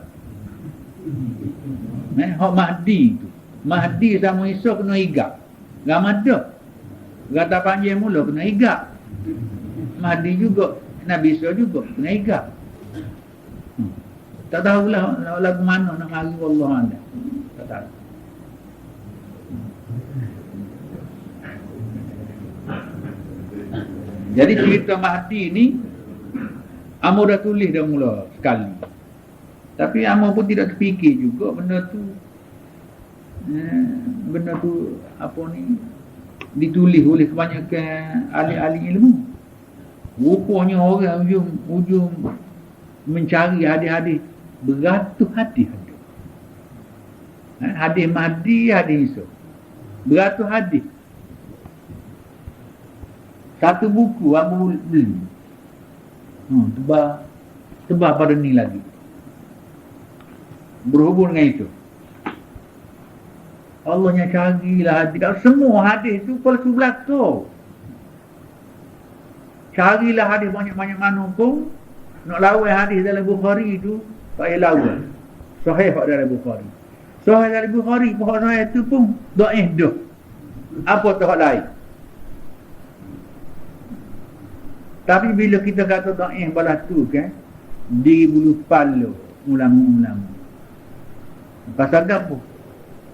Hak Mahdi tu. Mahdi sama Isa kena igak. Ramadan. Kata panjang mula kena igak. Mahdi juga, Nabi Isa juga kena igak. Tak tahulah lagu mana nak mari wallah anda. Tak tahu. Jadi cerita Mahdi ni Amo dah tulis dah mula sekali. Tapi Amo pun tidak terfikir juga benda tu apa ni ditulis oleh kebanyakan ahli-ahli ilmu. Rupanya orang ujung mencari hadis-hadis beratus hadis ada. Hadis Mahdi, hadis Isa. Beratus hadis. Satu buku Amo beli. Tebal pada ni lagi. Berhubung dengan itu. Allahnya carilah hadis. Semua hadis tu palsu belaka. Carilah hadis banyak-banyak mana pun. Nak lawan hadis dalam Bukhari tu tak payah lawan. Sahih dalam Bukhari. Sahih dalam Bukhari, pokok sahih tu pun dhaif dah. Apa tu hak lain? Tapi bila kita kata dhaif balas tu kan, diri bulu kepala ulama-ulama. Pasal apa?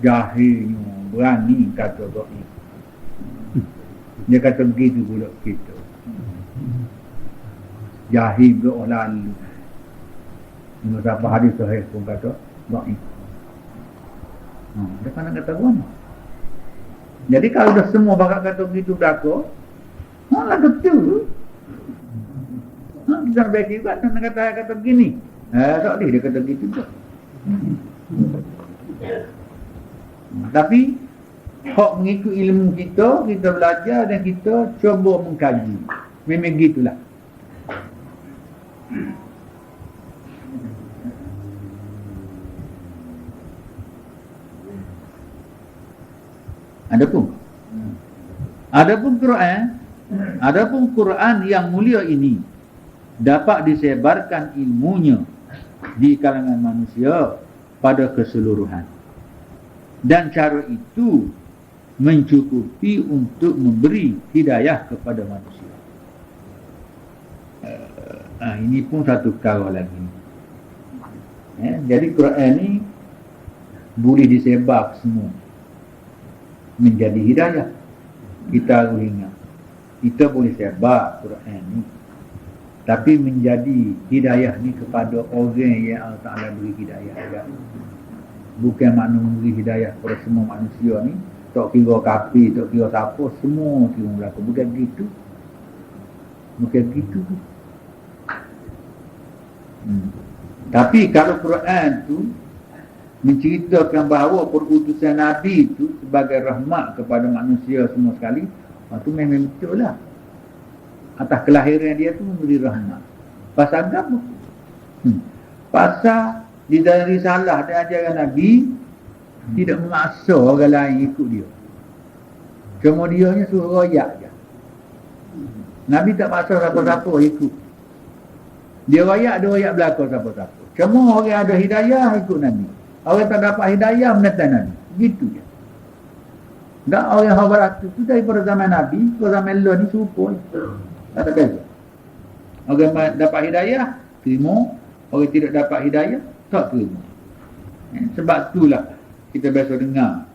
Jahilnya berani kata dhaif. Dia kata begitu pula kita. Jahil pula lalu. Siapa hadis sahih pun kata dhaif. Dia kan nak kata mana? Jadi kalau dah semua bakal kata begitu belaka, lah betul. Kita nak baik juga nak kata begini. Tak boleh dia kata begitu juga. Tapi hak mengikut ilmu kita belajar dan kita cuba mengkaji. Memang gitulah. Adapun Quran yang mulia ini dapat disebarkan ilmunya di kalangan manusia pada keseluruhan. Dan cara itu mencukupi untuk memberi hidayah kepada manusia. Ini pun satu perkara lagi. Jadi Quran ini boleh disebar semua menjadi hidayah. Kita harus ingat, kita boleh sebar Quran ni, tapi menjadi hidayah ni kepada orang yang Allah Ta'ala beri hidayah. Bukan makna memberi hidayah kepada semua manusia ni. Tak kira kafir, tak kira siapa, semua kira berlaku. Bukan begitu. Tapi kalau Quran tu menceritakan bahawa perutusan Nabi itu sebagai rahmat kepada manusia semua sekali, itu memang betul lah. Atas kelahiran dia tu memberi rahmat. Pasal apa? Pasal di dalam risalah dan ajaran Nabi tidak memaksa orang lain ikut dia. Cuma dia hanya suruh royak je. Nabi tak paksa siapa-siapa ikut. Dia royak belakang siapa-siapa. Cuma orang ada hidayah ikut Nabi. Orang tak dapat hidayah menentang Nabi. Gitu je. Tak orang Khabarat itu daripada zaman Nabi ke zaman Allah ni serupa. Tak ada beza. Orang dapat hidayah, terima. Orang tidak dapat hidayah, tak terima. Sebab itulah kita biasa dengar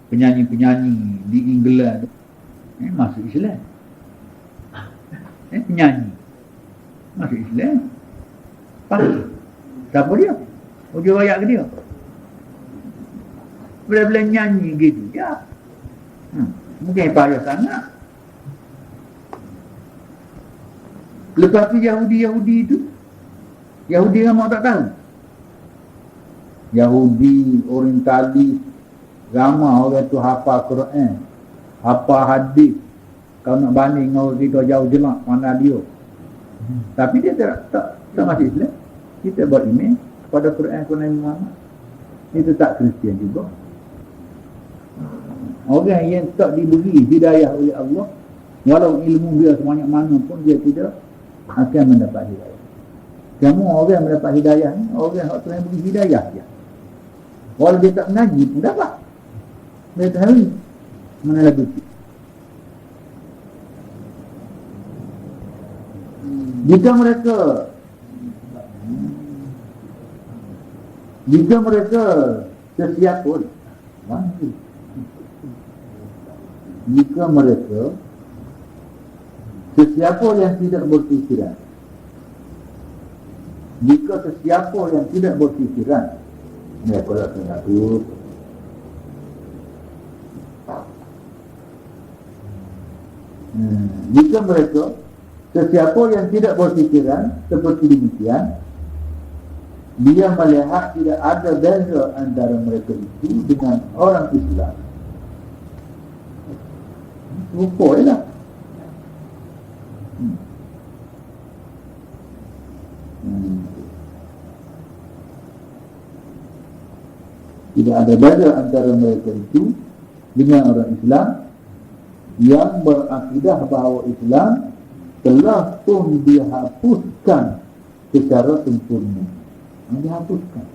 penyanyi-penyanyi di England masuk Islam. Penyanyi masuk Islam. Faham? Siapa dia? Dia royak ke dia? Bila-bila nyanyi gitu ya. Mungkin payah sangat. Lepas tu Yahudi itu, Yahudi memang tak tahu. Yahudi, Orientalis, ramai orang tu hafal Quran, hafal hadis. Kalau nak banding dengan orang kita jauh jelak mana dia. Tapi dia tak masuk Islam. Kita beriman kepada Quran Muhammad. Itu tak Kristian juga. Orang yang tak diberi hidayah oleh Allah, walau ilmu dia sebanyak mana pun, dia tidak akan mendapat hidayah. Semua orang mendapat hidayah ni, orang yang Tuhan beri hidayah dia. Walau dia tak mengaji pun dapat. Dia tahu mana lagu tu. Jika mereka sesiap pun, jika mereka Sesiapa yang tidak berfikiran, jika sesiapa yang tidak berfikiran, mereka akan takut. Jika mereka, sesiapa yang tidak berfikiran seperti demikian, dia melihat tidak ada beza antara mereka itu dengan orang Islam. Rupa lah. Tidak ada beza antara mereka itu dengan orang Islam yang berakidah bahawa Islam telah pun dihapuskan secara sempurna. Dihapuskan.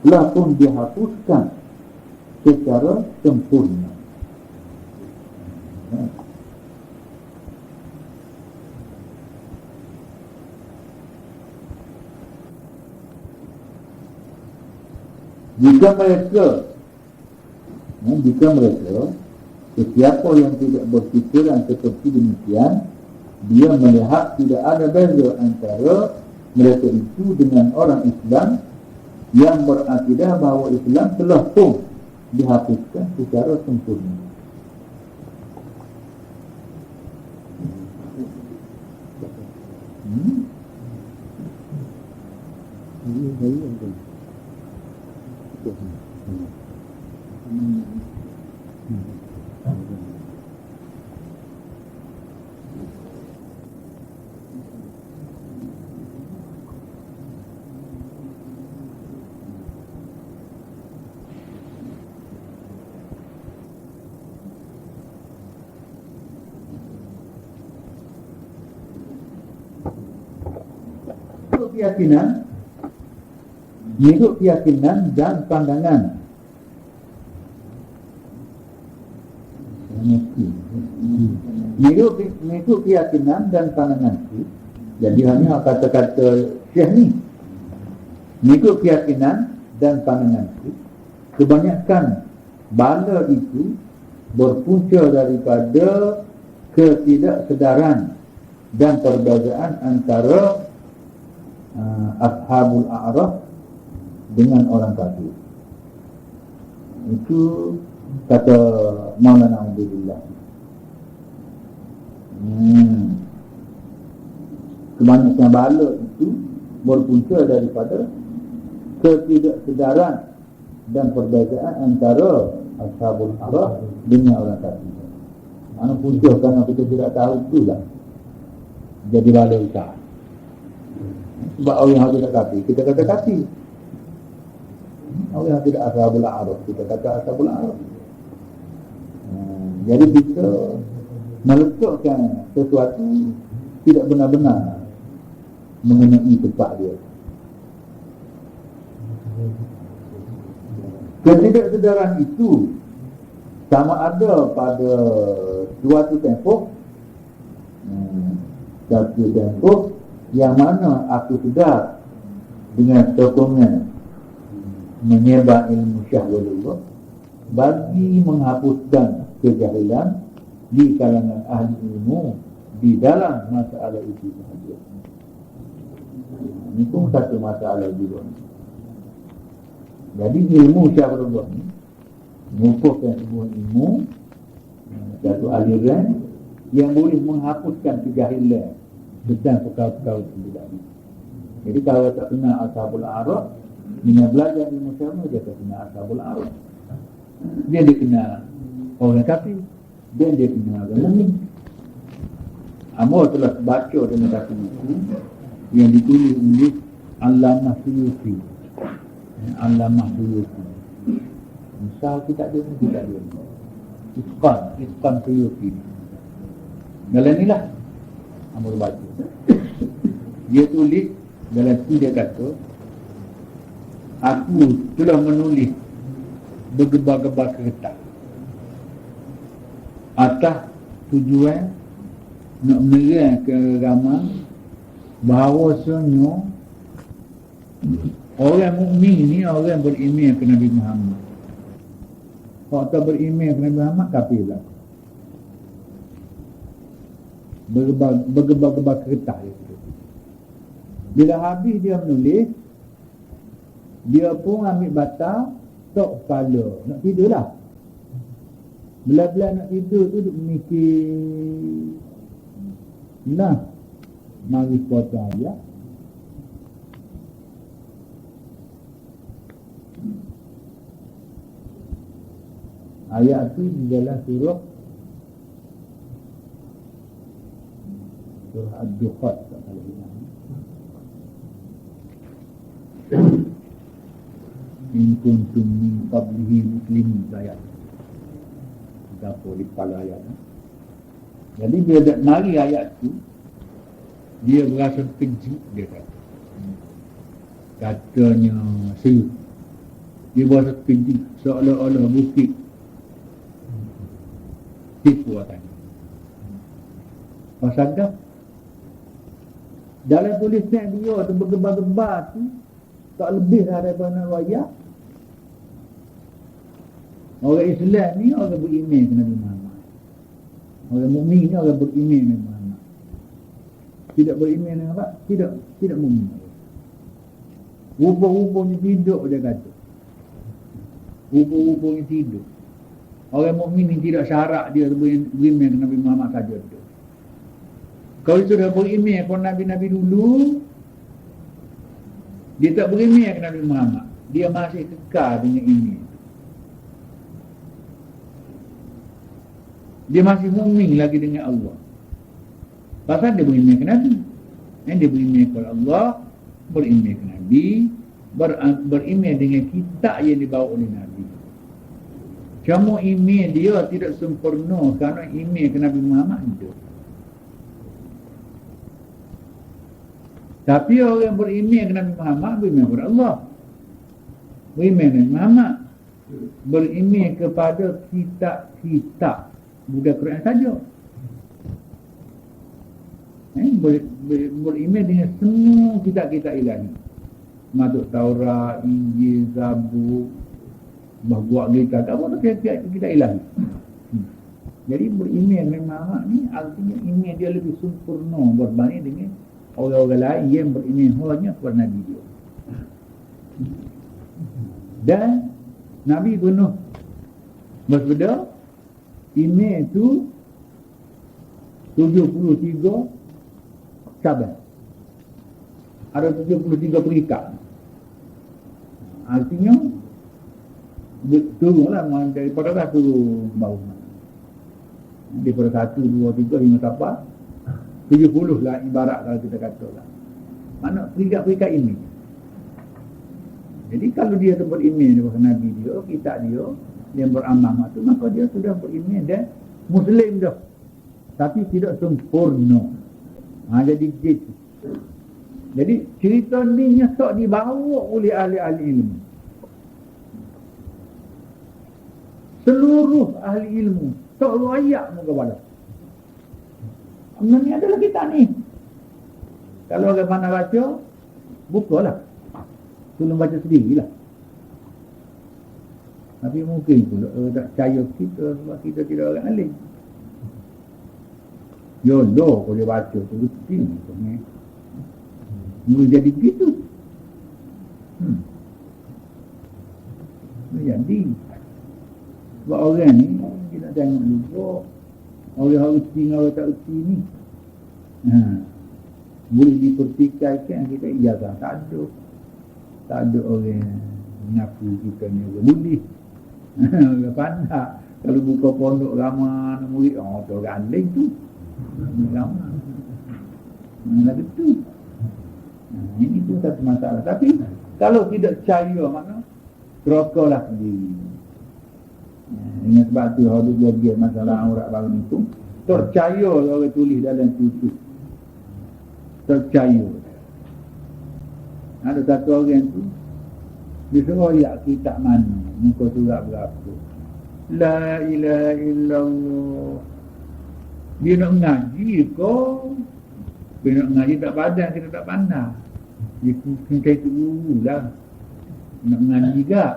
Telah pun dihapuskan secara sempurna. Jika mereka sesiapa yang tidak berfikiran seperti demikian, dia melihat tidak ada beza antara mereka itu dengan orang Islam yang berakidah bahawa Islam telah pun dihapuskan secara sempurna. Keyakinan dan pandangan. Mengikut keyakinan dan pandangan itu. Jadi hanya kata-kata Syekh ni. Mengikut keyakinan dan pandangan itu, kebanyakan bala itu berpunca daripada ketidaksedaran dan perbezaan antara Ashabul A'raf dengan orang kafir. Itu kata Maulana Abdullah. Kebanyakan bala itu berpunca daripada ketidaksedaran dan perbezaan antara Ashabul A'raf dengan orang kafir. Mana punca kerana kita tidak tahu itulah jadi bala besar. Sebab orang yang tidak kafir, kita kata kafir. Orang yang tidak Ashabul A'raf, kita kata Ashabul A'raf. Jadi kita meletakkan sesuatu tidak benar-benar mengenai tempat dia. Ketidaksedaran itu sama ada pada suatu tempoh, satu tempoh yang mana aku sedar dengan sokongan menyebar ilmu syahwalullah bagi menghapuskan kejahilan di kalangan ahli ilmu di dalam masalah itu sahaja. Ini pun satu masalah juga. Jadi ilmu syahwalullah ni merupakan sebuah ilmu, satu aliran yang boleh menghapuskan kejahilan tentang perkara-perkara tersebut. Jadi kalau tak kenal Ashabul A'raf, bila belajar ilmu syahwalullah dia tak kenal Ashabul A'raf. Dia kenal orang kafir, dan dia kenal orang mukmin. Amor telah baca dengan satu buku yang ditulis oleh Allamah Suyuti. Allamah Suyuti. Misal kita dia pun tidak dia. Itqan Suyuti. Dalam inilah Amor baca. Dia tulis dalam itu dia kata, aku telah menulis bergebar-gebar kertas atas tujuan nak menerang ke ramai bahawasanya orang mukmin ni orang beriman ke Nabi Muhammad. Kalau tak beriman ke Nabi Muhammad, kafir lah. bergebar-gebar kertas dia. Bila habis dia menulis, dia pun ambil batang, tok kepala, nak tidur lah. Bila-bila nak tidur tu duk mikir, nah, mari potong ayat. Ayat tu di dalam surah Ad-Dukhan, kalau ingat. In kuntum min qablihi muslimin, ayat. Apa di kepala ayat. Jadi bila dia mari ayat tu, dia berasa kejut, dia kata. Katanya seru. Dia berasa kejut, seolah-olah bukit tipu katanya. Pasal dah dalam tulisan dia tu bergebar-gebar tu tak lebih daripada ayat. Orang Islam ni orang beriman ke Nabi Muhammad. Orang mukmin ni orang beriman dengan Muhammad. Tidak beriman dengan apa? Tidak mukmin. Rupa-rupanya tidur, dia kata. Rupa-rupanya tidur. Orang mukmin ni tidak syarat dia beriman dengan Nabi Muhammad saja tu. Kalau sudah beriman kepada Nabi-Nabi dulu, dia tak beriman kepada Nabi Muhammad. Dia masih kekal dengan iman. Dia masih mukmin lagi dengan Allah. Pasal dia beriman ke Nabi. Dia beriman kepada Allah, beriman ke Nabi, beriman dengan kitab yang dibawa oleh Nabi. Cuma iman dia tidak sempurna kerana iman ke Nabi Muhammad itu. Tapi orang yang beriman ke Nabi Muhammad, beriman kepada Allah, beriman dengan Muhammad, beriman kepada kitab-kitab bukan Quran saja. Beriman dengan semua kitab-kitab ilahi. Masuk Taurat, Injil, Zabur, buat kita tak apa kitab ilahi. Jadi beriman dengan Muhammad ni artinya iman dia lebih sempurna berbanding dengan orang-orang lain yang beriman hanya kepada Nabi dia. Dan Nabi penuh bersabda, iman itu 73 cabang. Ada 73 perikat. Artinya turunlah daripada satu bau. Daripada 1, 2, 3 hingga sampai 70 lah ibarat kalau kita katalah. Mana perikat-perikat ini. Jadi kalau dia tu beriman kepada Nabi dia, kitab dia, yang beramal tu, maka dia sudah beriman dan Muslim dah. Tapi tidak sempurna. Jadi gitu. Jadi cerita ni nyesok dibawa oleh ahli-ahli ilmu. Seluruh ahli ilmu tak layak muka pada. Ini adalah kita ni. Kalau orang mana baca, bukalah. Tolong baca sendirilah. Tapi mungkin pula tak percaya kita sebab kita tidak orang alim. Yodoh kalau dia baca tu mesti mula jadi begitu. Jadi sebab orang ni kita tengok juga orang uti dengan orang tak uti ni boleh dipertikaikan kita ijazah tak ada orang mengaku kita ni orang boleh. Orang pandai. Kalau buka pondok ramah murid, tu orang alim tu. Ramah. Mana gitu. Ini tu satu masalah. Tapi kalau tidak percaya mana terokalah sendiri. Dengan sebab tu harus dia masalah aurat baru itu. Percaya orang tulis dalam tutup. Percaya. Ada satu orang tu dia suruh ayat kitab mana, muka surat berapa. La ilaha illallah. Dia nak ngaji ke? Dia nak ngaji tak padan, kita tak pandang. Dia kena itu dulu lah. Nak ngaji tak?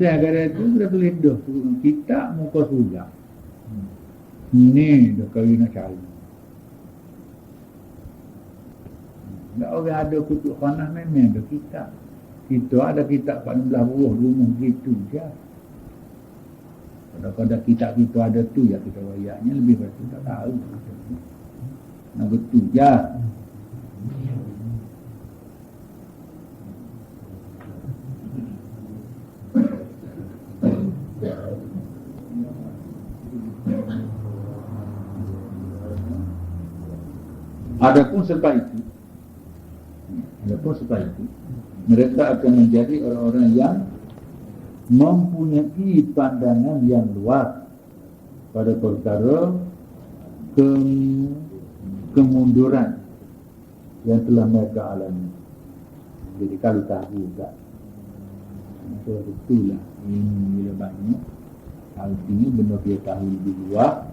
Dan kadang itu sudah tulis dah kitab muka surat. Ini dah kahwin nak cari. Tak orang ada kutub khanah memang ada kitab. Kita ada kitab 14 buah rumah gitu je. Kadang-kadang kitab kita ada tu ya kita wayaknya lebih betul tak tahu. Nak betul je. Adapun selepas itu, mereka akan menjadi orang-orang yang mempunyai pandangan yang luas pada perkara kemunduran yang telah mereka alami. Jadi kalau tahu tak, so itulah ini bila banyak. Artinya benda kita tahu lebih luas,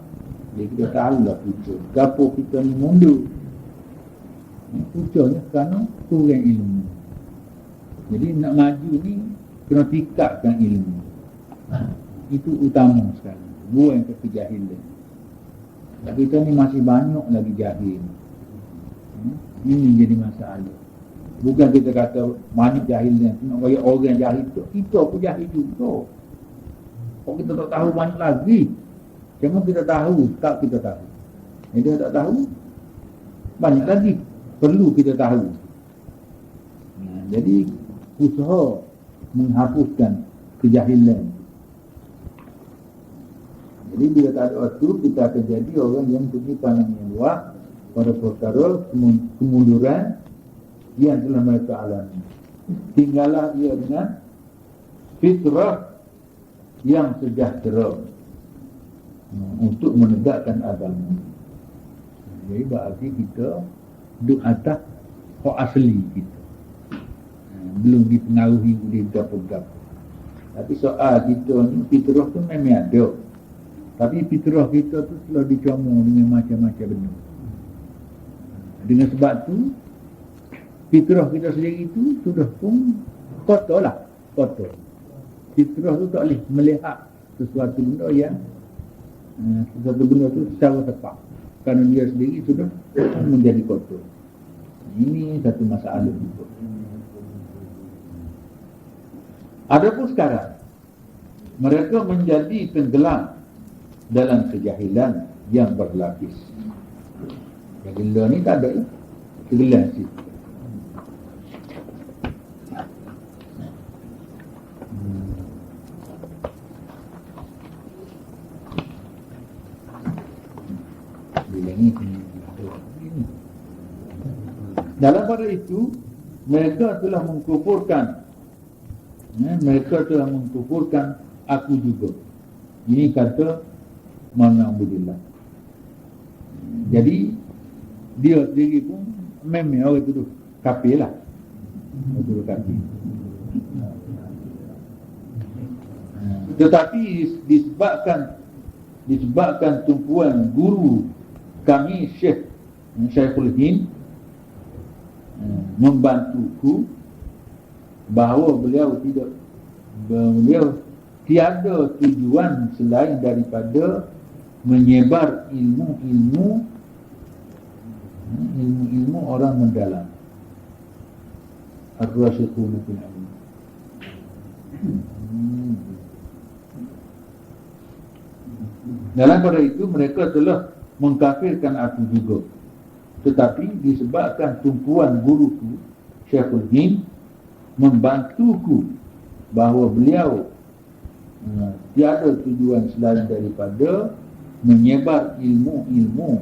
jadi kita tahulah kita. Gapo kita ni mundur. Pucuknya kerana kurang ilmu. Jadi nak maju ni kena tingkatkan ilmu. Itu utama sekali. Buang ke kejahilan. Kita ni masih banyak lagi jahil. Ini jadi masalah. Bukan kita kata banyak jahilnya. Nak kaya orang jahil tu, kita pun jahil juga. Kalau kita tak tahu banyak lagi. Cuma kita tahu, tak kita tahu. Dia tak tahu, banyak lagi. Perlu kita tahu. Jadi usaha menghapuskan kejahilan. Jadi bila tak ada waktu, kita akan jadi orang yang mempunyai pandangan yang luas pada perkara kemunduran yang telah mereka alami. Tinggallah ia dengan fitrah yang sejahtera untuk menegakkan agama. Jadi berarti kita duduk atas hak asli kita, belum dipengaruhi oleh gapo-gapo. Tapi soal kita ni, fitrah tu memang ada, tapi fitrah kita tu telah dicomong dengan macam-macam benda. Dengan sebab tu fitrah kita sendiri tu sudah pun kotor lah, kotor. Fitrah tu tak boleh melihat sesuatu benda yang sesuatu benda tu secara tepat, kerana dia sendiri sudah menjadi kotor. Ini satu masalah juga. Adapun sekarang mereka menjadi tenggelam dalam kejahilan yang berlapis. Kejahilan ni tak ada tenggelam situ. Dalam pada itu mereka telah mengkufurkan aku juga. Ini kata Ma'na'budillah. Jadi dia sendiri pun memang orang itu kafir lah. Itu kafir. Tetapi disebabkan tumpuan guru kami Syekhul Hind membantuku, bahawa beliau tiada tujuan selain daripada menyebar ilmu orang mendalam. Ar-Rasikhuna fil ilm. Dalam pada itu mereka telah mengkafirkan aku juga. Tetapi disebabkan tumpuan guruku Syekhul Hind membantuku, bahawa beliau tiada tujuan selain daripada menyebar ilmu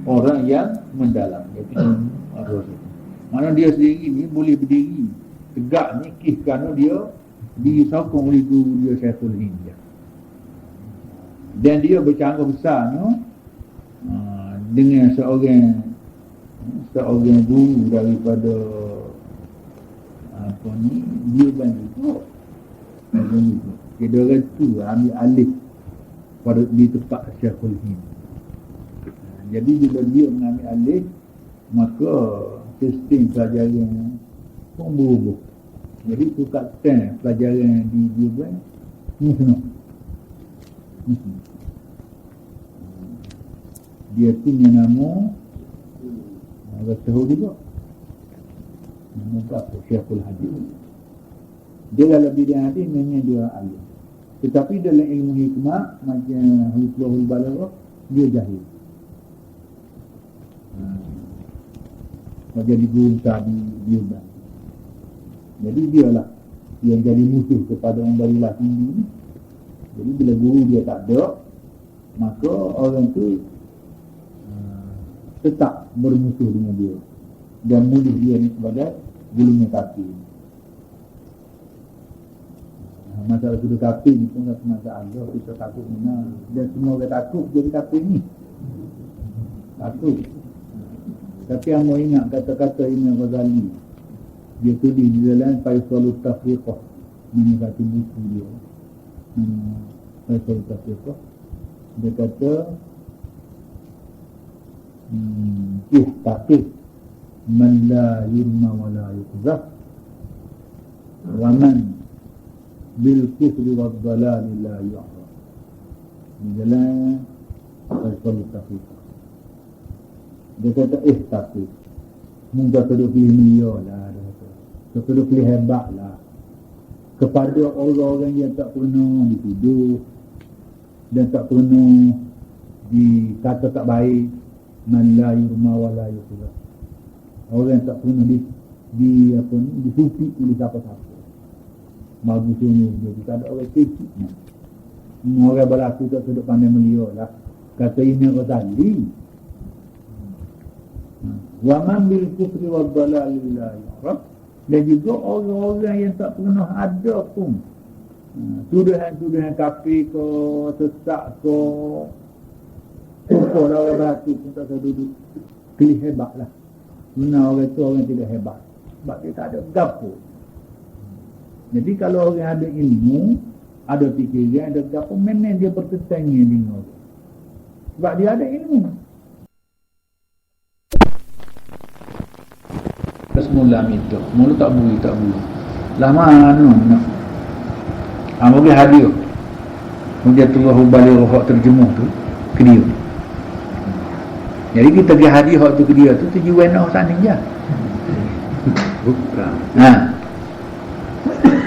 orang yang mendalam, iaitu ilmu ar-rasul. Mana dia sendiri ni boleh berdiri tegak ni kerana dia disokong oleh guru dia Syekhul Hind. Dan dia bercanggah besarnya dengan seorang guru daripada dia bantu. Jadi orang tu ambil alih pada di tempat Syekhul Hind. Jadi bila dia mengambil alih, maka sistem pelajaran pun berubah. Jadi tukar time pelajaran di dia buat ni semua. dia punya nama orang tahu juga nama apa Syekhul Hadis. Dia dalam bidang hadis memang dia alim, tetapi dalam ilmu hikmah macam Hifzul Balaghah dia jahil. Jadi guru tadi dia dah. Jadi dialah yang jadi musuh kepada orang barilah tinggi ni. Jadi bila guru dia tak ada, maka orang tu tetap bermusuh dengan dia dan mudah dia ni sebagai gulunya kafir. Masalah sudah kafir ni pun tak masalah, kita takut mana. Dan semua orang takut jadi kafir ni. Takut. Tapi yang mau ingat kata-kata Imam Ghazali, dia tulis di dalam Faisalut Tafriqah, nama satu buku dia, Faisalut Tafriqah. Dia kata ihtaqif man la yurma wa la yuqzaf wa man bil kufri wad dalal la yu'raf. Di dalam Faisalut Tafriqah dia kata ihtaqif, mungkin perlu pilih mulia lah, perlu pilih hebat lah kepada orang-orang yang tak pernah dituduh dan tak pernah dikata tak baik, man la yurma wa la yuqzaf, orang yang tak pernah disupi oleh siapa-siapa. Bagusnya dia tak ada orang kecil ni. Orang berlaku tak sedap pandai mulia lah, kata Imam Ghazali. Wa man bil kufri wad dalal la yu'raf, dan juga orang-orang yang tak pernah ada pun tuduhan-tuduhan kafir ke, sesat ke, orang berlaku pun tak duduk pilih hebat lah. Benar orang tu orang tidak hebat sebab dia tak ada gapo. Jadi kalau orang ada ilmu, ada fikiran, ada gapo, memang dia bertetangnya dengan orang sebab dia ada ilmu. Semula itu, mula tak bui. Lama nak. Bagi hadiah. Hujjatullah Balaghah terjemuh tu ke dia. Jadi kita pergi hadiah waktu ke dia tu tujuan nak sana je. Bukan.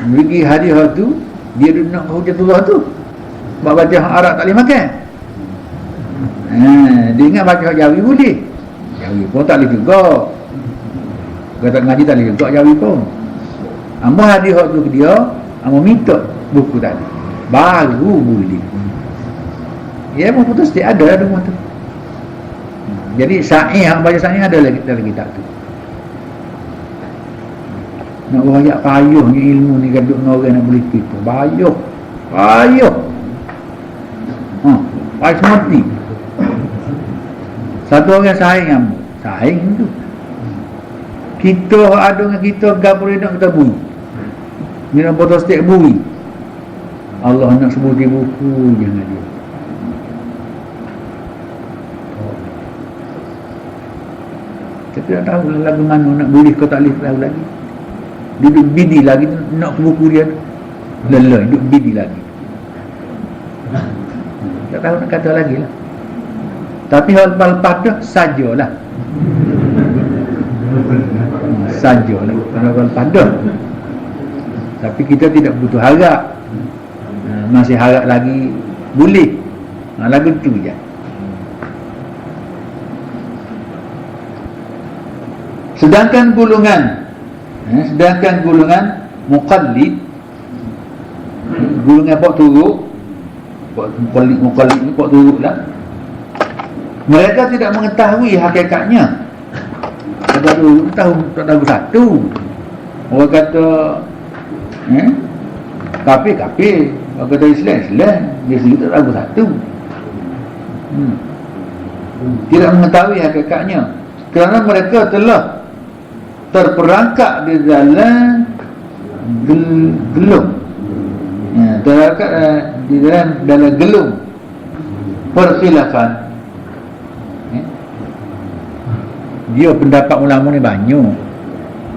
Bagi hadiah tu dia duduk nak hujjatullah tu. Sebab baca Arab tak boleh makan. Dia ingat baca Jawi boleh. Jawi pun tak boleh juga. Kata ngaji tak boleh juga Jawi pun. Amba hadiah tu ke dia, amba minta buku tadi baru boleh. Ya pun putus dia ada rumah tu. Jadi sa'ih, baca sa'ih ada lagi dalam kitab tu. Nak rakyat payuh ni ilmu ni gaduk orang nak boleh kita. Payuh. Payuh mati. Satu orang saing tu. Kita ada dengan kita gapur nak kita bui. Minum botol stik bui. Allah nak sebut di buku jangan dia. Tapi tak tahu lagu mana nak boleh kau tak boleh tahu lagi. Duduk bidi lagi nak buku dia. Lelai duduk bidi lagi. Tak tahu nak kata lagi lah. Tapi hal pada sajalah. Sajalah kalau pada. Tapi kita tidak butuh harap. Masih harap lagi boleh. Lagu tu je. Sedangkan golongan muqallid, golongan buat turuk, muqallid ni buat turuk lah. Mereka tidak mengetahui hakikatnya. Kata tu tahu tak tahu satu. Orang kata kafir. Orang kata Islam. Dia sendiri tak tahu satu. Tidak mengetahui hakikatnya. Kerana mereka telah terperangkap di dalam gelung. Terperangkap di dalam gelung perkhilafan. Dia pendapat ulama ni banyak.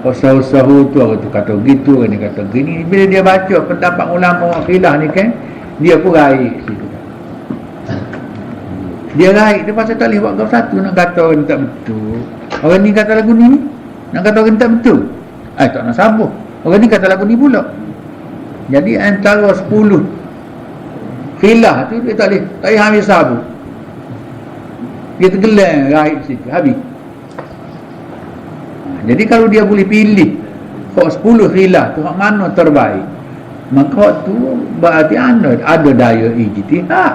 Usaha-usaha tu orang tu kata gitu, orang ni kata gini. Bila dia baca pendapat ulama khilaf ni kan, dia pun raih situ. Dia raih, dia pasal tak boleh buat kau satu. Nak kata orang ni tak betul. Orang ni kata lagu ni, nak kata orang ni tak betul. Tak nak sabar. Orang ni kata lagu ni pula. Jadi antara 10 khilaf tu dia tak boleh ambil sabar. Dia tergelam raih situ, habis. Jadi kalau dia boleh pilih hak 10 khilaf tu hak mana terbaik, maka tu berarti ada daya ijtihad,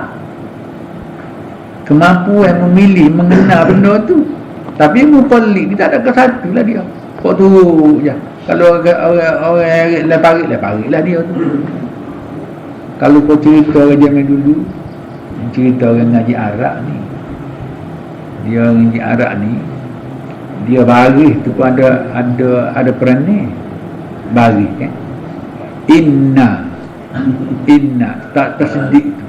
kemampuan memilih, mengenal benda tu. Tapi mupalik dia tak ada ke satu lah dia. Kok turut je. Kalau orang leparik lah dia tu. Kalau kau cerita orang zaman dulu, cerita orang ngaji Arab ni, dia ngaji Arab ni, dia baris tu pun ada peranan baris kan. Inna tak tersedik tu.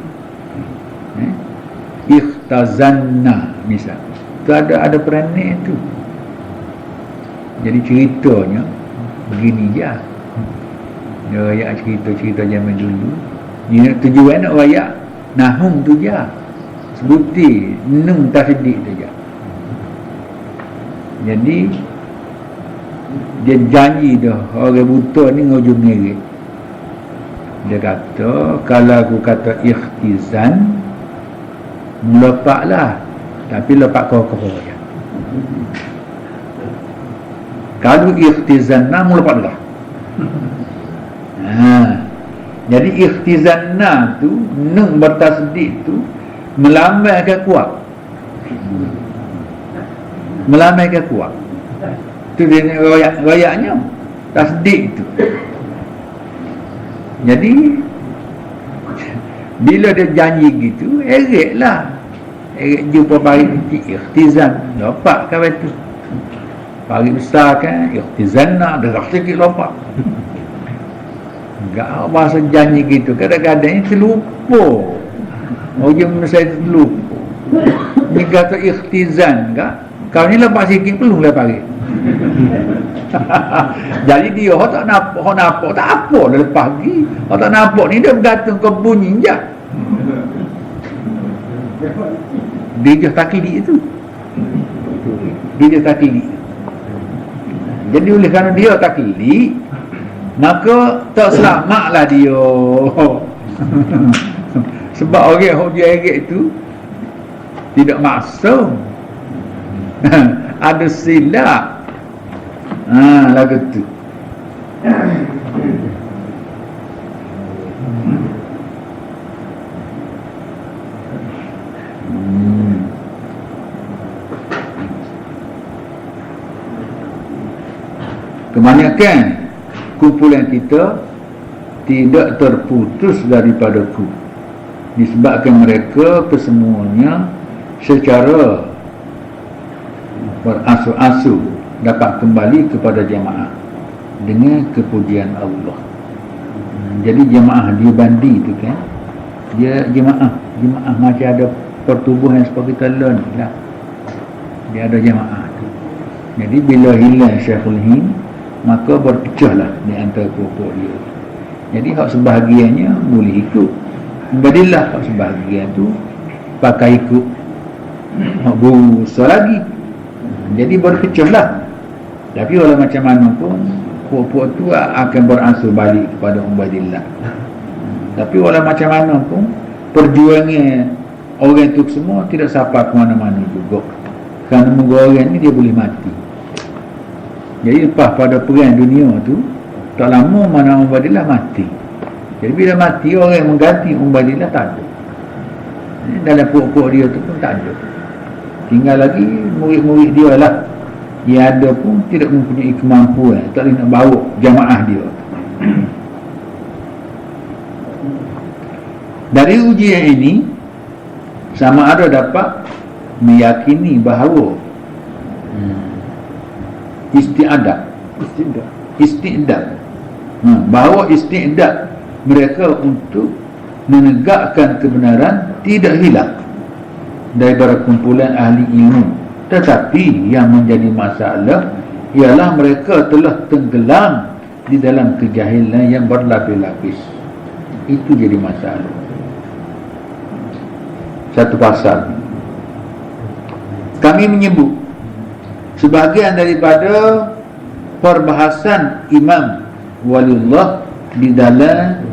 Ikhtazanna misal. Tu ada peranan tu. Jadi ceritanya begini je. Dia rakyat cerita zaman dulu. Dia tujuan nak rakyat nahum tu je. Sebuti nung tasdik tu je. Jadi dia janji dah orang buta ni ngujung ngerik. Dia kata kalau aku kata ikhtizan, melepaklah, tapi lepak kokoh je. Kalau ikhtizan na melepaklah. Jadi ikhtizan na tu nung bertasdik tu melambaikan kuat. Melambaikan kuat. Tu dia royaknya tasdik tu. Jadi bila dia janji gitu, ereklah. Erek jumpa pari kecil, ikhtizan, lopak kawan tu. Pari besar kan, ikhtizan nak derah sikit lopak. Enggak bahasa janji gitu, kadang-kadang terlupa. Orang saya terlupa. Ni kata ikhtizan enggak? Kau ni lepas sikit perlu lah pari. Jadi dia tak nampak tak apa dah lepas pergi. Orang tak nampak ni dia bergantung ke bunyi je. Dia je taklid itu. Dia je taklid. Jadi oleh kerana dia taklid, maka tak selamatlah dia. Sebab orang dia erik itu tidak maksum. Ada silap. Lagu tu. Kebanyakan kumpulan kita tidak terputus daripadaku, disebabkan mereka kesemuanya secara berasu-asu dapat kembali kepada jemaah dengan kepujian Allah. Jadi jemaah dia bandi tu kan, dia jemaah macam ada pertubuhan seperti kita learn lah. Dia ada jemaah tu. Jadi bila hilang Syekhul Hind, maka berpecahlah di antara kelompok dia. Jadi hak sebahagiannya boleh ikut, badilah hak sebahagian tu pakai ikut hak berusaha lagi. Jadi berpecahlah. Tapi walau macam mana pun puak-puak tu akan beransur balik kepada Ubaidillah. Tapi walau macam mana pun perjuangan orang tu semua tidak sampai ke mana-mana juga. Kerana orang ni dia boleh mati. Jadi lepas pada perang dunia tu, tak lama mana Ubaidillah mati. Jadi bila mati, orang yang mengganti Ubaidillah tak ada. Dalam puak-puak dia tu pun tak ada. Tinggal lagi murid-murid dia lah. Yang ada pun tidak mempunyai kemampuan, tak boleh nak bawa jamaah dia. Dari ujian ini, sama ada dapat meyakini bahawa isti'dad bahawa isti'dad mereka untuk menegakkan kebenaran tidak hilang daripada kumpulan ahli ilmu. Tetapi yang menjadi masalah ialah mereka telah tenggelam di dalam kejahilan yang berlapis-lapis. Itu jadi masalah. Satu pasal. kami menyebut sebahagian daripada perbahasan Imam Waliullah di dalam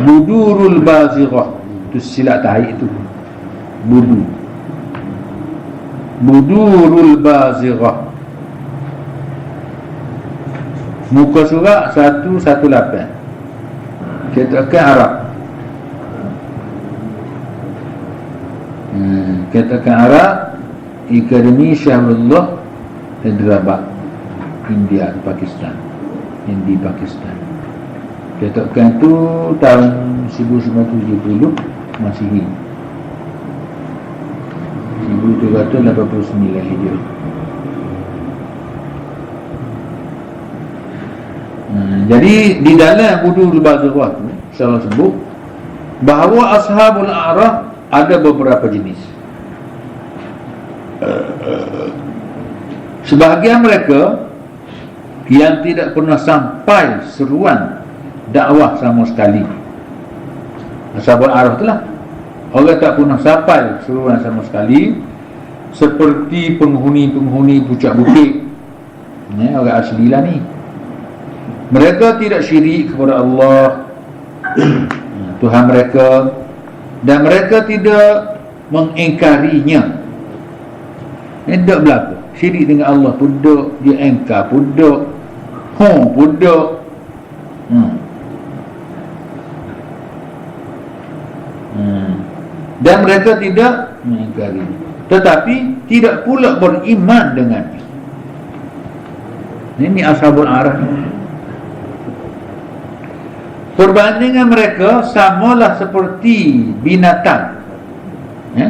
Budurul Bazighah. Itu silat tahiyat itu. Budurul Bazighah. Muka surat 118. Katakan Arab. Katakan Arab, Akademi Syahrullah Hyderabad, India, Pakistan. Katakan tu tahun 1970 Masihi, 1789 Hijrah. Jadi di dalam Budurul Bazighah tu saya sebut bahawa Ashabul A'raf ada beberapa jenis. Sebahagian mereka yang tidak pernah sampai seruan dakwah sama sekali. Ashabul A'raf itulah orang tak pernah sampai seruan sama sekali, seperti penghuni puncak bukit. Orang asli lah ni. Mereka tidak syirik kepada Allah Tuhan mereka, dan mereka tidak mengingkarinya. Tidak berlaku syirik dengan Allah pun duk, dia engkar pun duk, pun duk. Dan mereka tidak mengingkari, tetapi tidak pula beriman dengannya. Ini Ashabul A'raf. Perbandingan mereka samalah seperti binatang,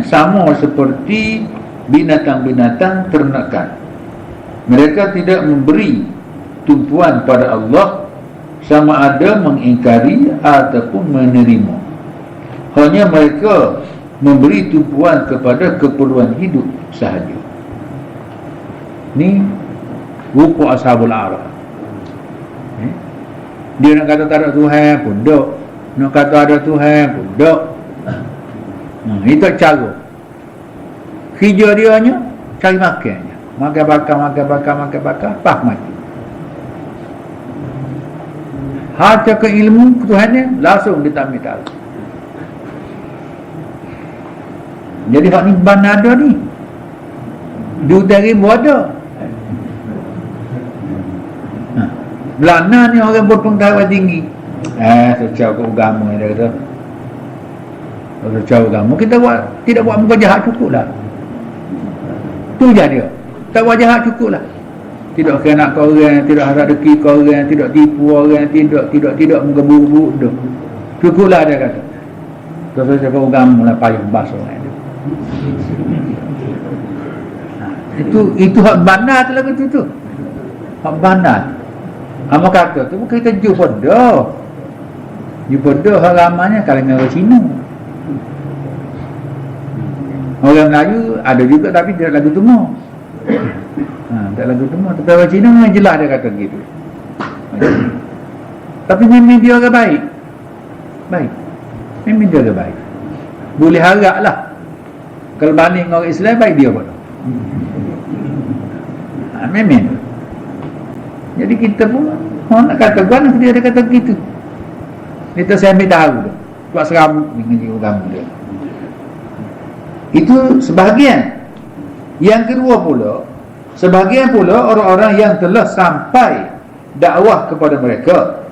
sama seperti binatang-binatang ternakan. Mereka tidak memberi tumpuan pada Allah, sama ada mengingkari ataupun menerima. Hanya mereka memberi tumpuan kepada keperluan hidup sahaja. Ini rupa Ashabul A'raf. Dia nak kata tak ada Tuhan pun duk, nak kata ada Tuhan pun duk. Itu cara kerja dia hanya cari makannya, makan bakar, pah mati. Harta ke ilmu Tuhannya langsung dia tak minta. Jadi hak ni mana ada ni, di utara ada. Belana ni orang berpengetahuan tinggi. Secau ke agama dia kata. Secau agama kita tidak buat muka jahat cukup lah. Tu je dia. Tak buat jahat cukup lah. Tidak kena ke orang, tidak harap deki ke orang, tidak tipu orang, tidak muka buruk-buruk dah. Cukup lah dia kata. Terus cakap agama lah payah basuh orang dia. Itu hak benar tu lagu tu. Hak benar. Hama kata tu bukan kita jumpa dah. Jumpa dah hal ramanya kalangan orang Cina. Orang Melayu ada juga tapi tidak lagu temu. Tak lagu temu. Tapi orang Cina memang jelas dia kata gitu. Tapi memang dia orang baik. Memang dia orang baik. Boleh harap lah. Kalau banding orang Islam baik dia pun. Memang. Jadi kita pun nak kata guna dia ada kata begitu. Kita saya ambil tahu dah. Buat serabut dengan dia agama dia. Itu sebahagian. Yang kedua pula, sebahagian pula orang-orang yang telah sampai dakwah kepada mereka.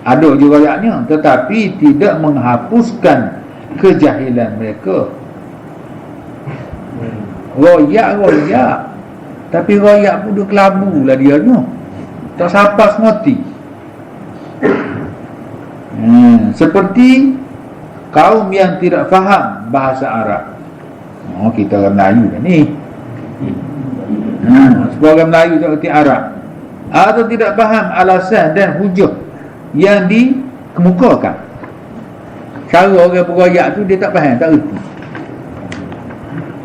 Ada juga ayatnya, tetapi tidak menghapuskan kejahilan mereka. Royak. Tapi royak pun dia kelabu lah dia tu. Tak sapas mati. Seperti kaum yang tidak faham bahasa Arab. Kita orang Melayu kan ni. Sebagai orang Melayu tak kerti Arab, atau tidak faham alasan dan hujah yang dikemukakan. Cara orang beroyak tu dia tak faham, tak erti.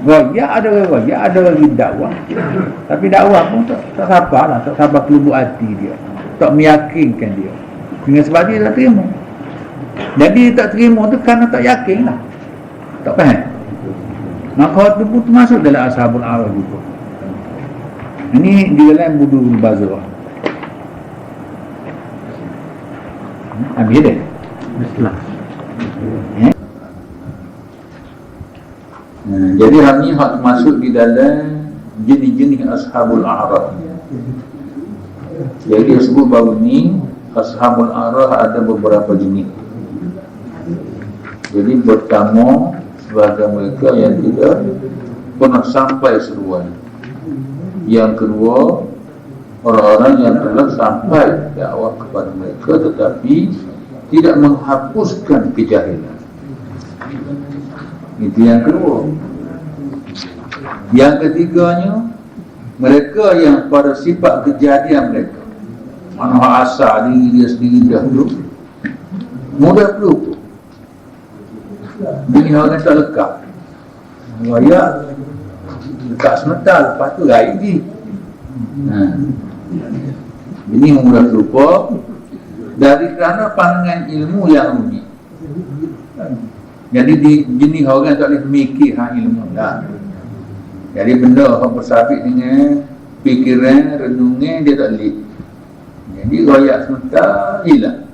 Royak ada orang dakwah. Tapi dakwah pun tak sabar lah, tak sabar kelubuk hati dia, tak meyakinkan dia. Dengan sebab dia tak terima. Jadi tak terima tu kerana tak yakin lah, tak faham. Maka tu pun termasuk dalam ashabul arah juga. Ini di dalam Budul Bazrah. Ambil dia. Bismillah. Jadi hal ni hak masuk di dalam jenis-jenis ashabul a'raf. Jadi dia sebut bahawa ni ashabul a'raf ada beberapa jenis. Jadi pertama sebagai mereka yang tidak pernah sampai seruan. Yang kedua, orang-orang yang telah sampai dakwah kepada mereka tetapi tidak menghapuskan kejahilan. Itu yang kedua. Yang ketiganya, mereka yang pada sifat kejadian mereka, mana asal diri dia sendiri dahulu, mudah peluk. Ini orang tak lekat. Raya lekat sebentar, lepas tu raih dia. Ini mudah lupa dari kerana pandangan ilmu yang unik. Jadi di jenis orang tak boleh mikir hak ilmu dah. Jadi benda yang bersabit dengan fikiran, renungan dia tak boleh. Jadi royak sebentar hilang.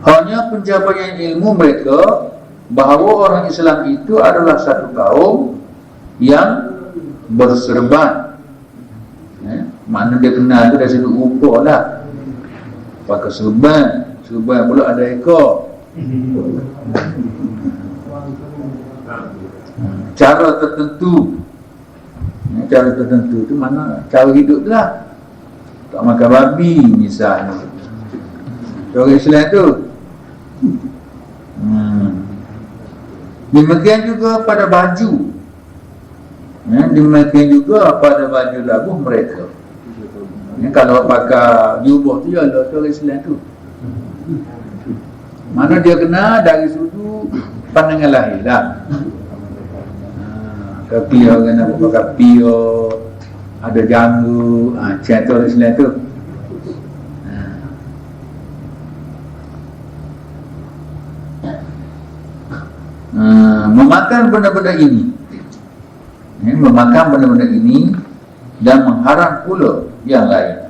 Hanya pencapaian ilmu mereka bahawa orang Islam itu adalah satu kaum yang berserban. Mana dia kenal tu dari sudut rupa lah. Pakai serban, serban pula ada ekor. Cara tertentu, cara tertentu tu mana cara hidup lah. Tak makan babi misalnya. Orang Islam tu. Demikian juga pada baju. Demikian juga pada baju labuh mereka. Kalau pakai jubah tu ya lah orang Islam tu. Mana dia kena dari sudut pandangan lahir lah. Kaki orang nak pakai pio, ada janggu, macam tu orang Islam tu. Memakan benda-benda ini, memakan benda-benda ini dan mengharam pula yang lain.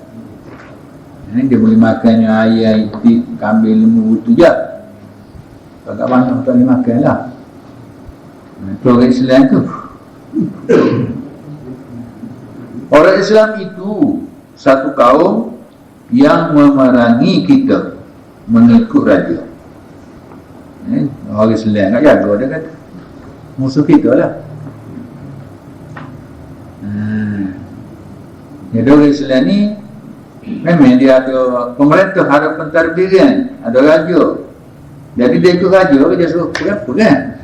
Dia boleh makannya ayam, itik, kambing, lembu tu je. Agak banyak tak boleh makan lah. Itu orang Islam tu. Orang Islam itu satu kaum yang memerangi kita mengikut raja. Orang Islam tak jaga dia kata musuh kita lah. Jadi orang Islam ni memang dia ada pemerintah, ada pentadbiran, ada raja. Jadi dia ikut raja, dia suruh perang.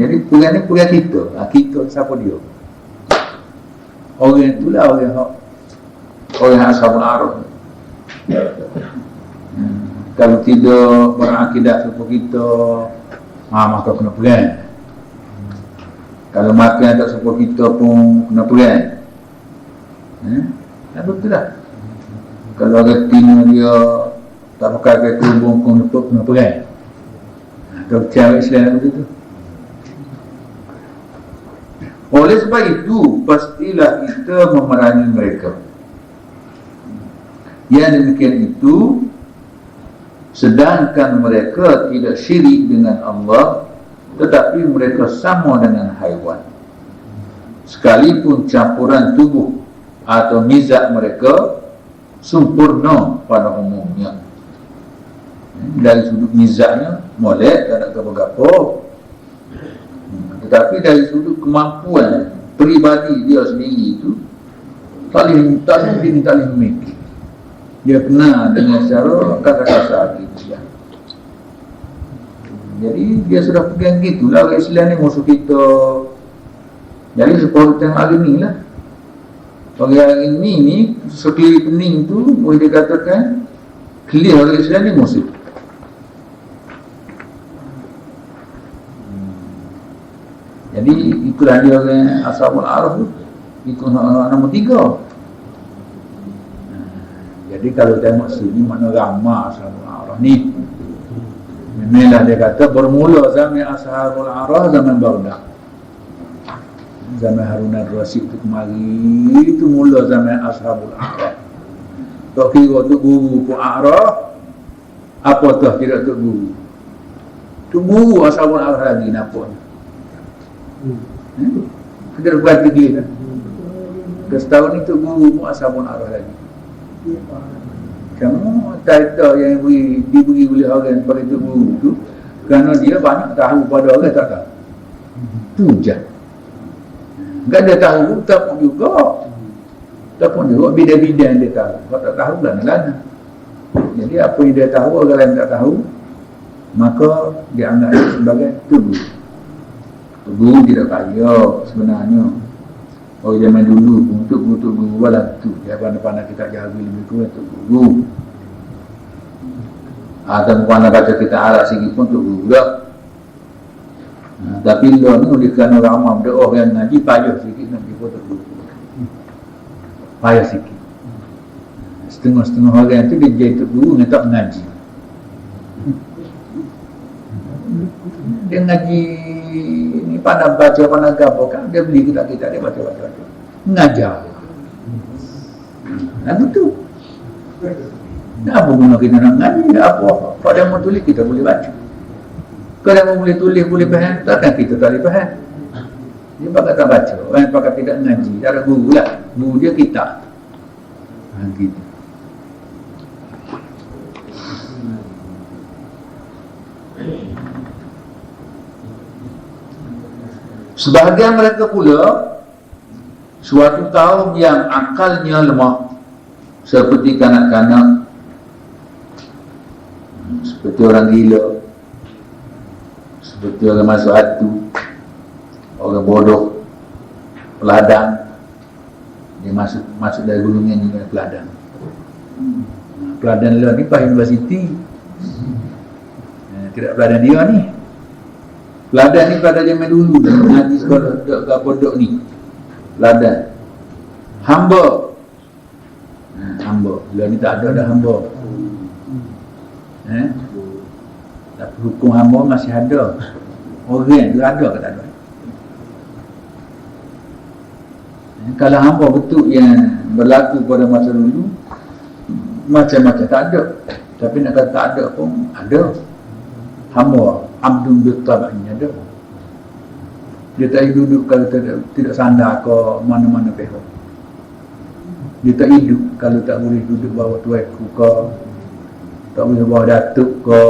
Jadi perang ni perang kita. Kita siapa dia? Orang itulah orang ashabul araf. Kalau tidak berakidah seperti kita, maka kena perang. Kalau makan tak seperti kita pun kena perang. Betul tak? Kalau retina dia tak pakai kerubung pun kena perang. Kalau cara Islam begitu. Oleh sebab itu, pastilah kita memerangi mereka. Yang demikian itu, sedangkan mereka tidak syirik dengan Allah, tetapi mereka sama dengan haiwan. Sekalipun campuran tubuh atau mizak mereka sempurna pada umumnya. Dari sudut mizaknya molek, tak ada apa-apa. Tetapi dari sudut kemampuan peribadi dia sendiri itu tak boleh memikir. Dia kena dengan secara kasar-kasar gitu ya. Jadi dia sudah pegang gitulah orang Islam ni musuh kita. Jadi seperti yang hari ni lah. Orang ini ni sekeliling pening tu boleh dikatakan clear orang Islam ni musuh. Jadi itulah dia orang ashabul araf tu. Itu nombor 3. Jadi kalau tengok sini makna ramah Ashabul A'raf ni, memanglah dia kata bermula zaman Ashabul A'raf zaman Baghdad. Zaman Harun al-Rasyid tu kemari, itu mula zaman Ashabul A'raf. Tak kira tu guru pun A'raf, apa tu tidak tu guru. Tu guru Ashabul A'raf lagi nampak. Kita berhati dia kan. Setahun ni tu guru pun Ashabul A'raf lagi. Kamu title yang diberi oleh orang pada tu guru tu, kerana dia banyak tahu pada orang tak tahu. Tu je. Kan dia tahu, tak pun juga. Tak pun juga, bidang-bidang dia tahu. Kalau tak tahu, belana-belana. Jadi apa yang dia tahu, orang lain tak tahu, maka dia anggap dia sebagai guru. Guru tidak kaya sebenarnya. Orang zaman dulu, untuk guru walau tu. Dia pandai-pandai kita jaga lebih kurang untuk guru. Atau pandai kata kita arah sikit pun untuk guru tak. Tapi lo ni oleh kerana ramah dia orang ngaji payah sikit nak pergi foto guru. Payah sikit. Setengah-setengah orang tu dia jadi guru nak tak mengaji. Dia ngaji ni pandai baca, pandai gambar kan, dia beli kitab-kitab dia baca. Mengajar. Nah betul. Apa guna kita nak ngaji? Apa? Kalau dia mau tulis kita boleh baca. Kalau dia boleh tulis, boleh faham, takkan kita tak boleh faham. Dia pakat tak baca, orang pakat tidak ngaji. Ada guru lah, guru dia kita. Gitu. Sebahagian mereka pula suatu kaum yang akalnya lemah, seperti kanak-kanak, seperti orang gila, seperti orang masuk hatu, orang bodoh, peladang. Dia masuk dari gulungan ni peladang. Peladang lah ni Pak Universiti. Tidak peladang dia ni. Peladang ni pada zaman dulu dah ngaji sekolah dekat pondok ni. Peladang. Hamba. Hamba. Bila ni tak ada dah hamba. Tapi hukum hamba masih ada. Orang tu ada ke tak ada? Kalau hamba betul yang berlaku pada masa dulu, macam-macam tak ada. Tapi nak kata tak ada pun ada. Hamba Abdul Bittabah ini ada. Dia tak duduk kalau tidak sandar ke mana-mana pihak. Dia tak hidup kalau tak boleh duduk bawah tuaiku ke, tak boleh bawah datuk ke.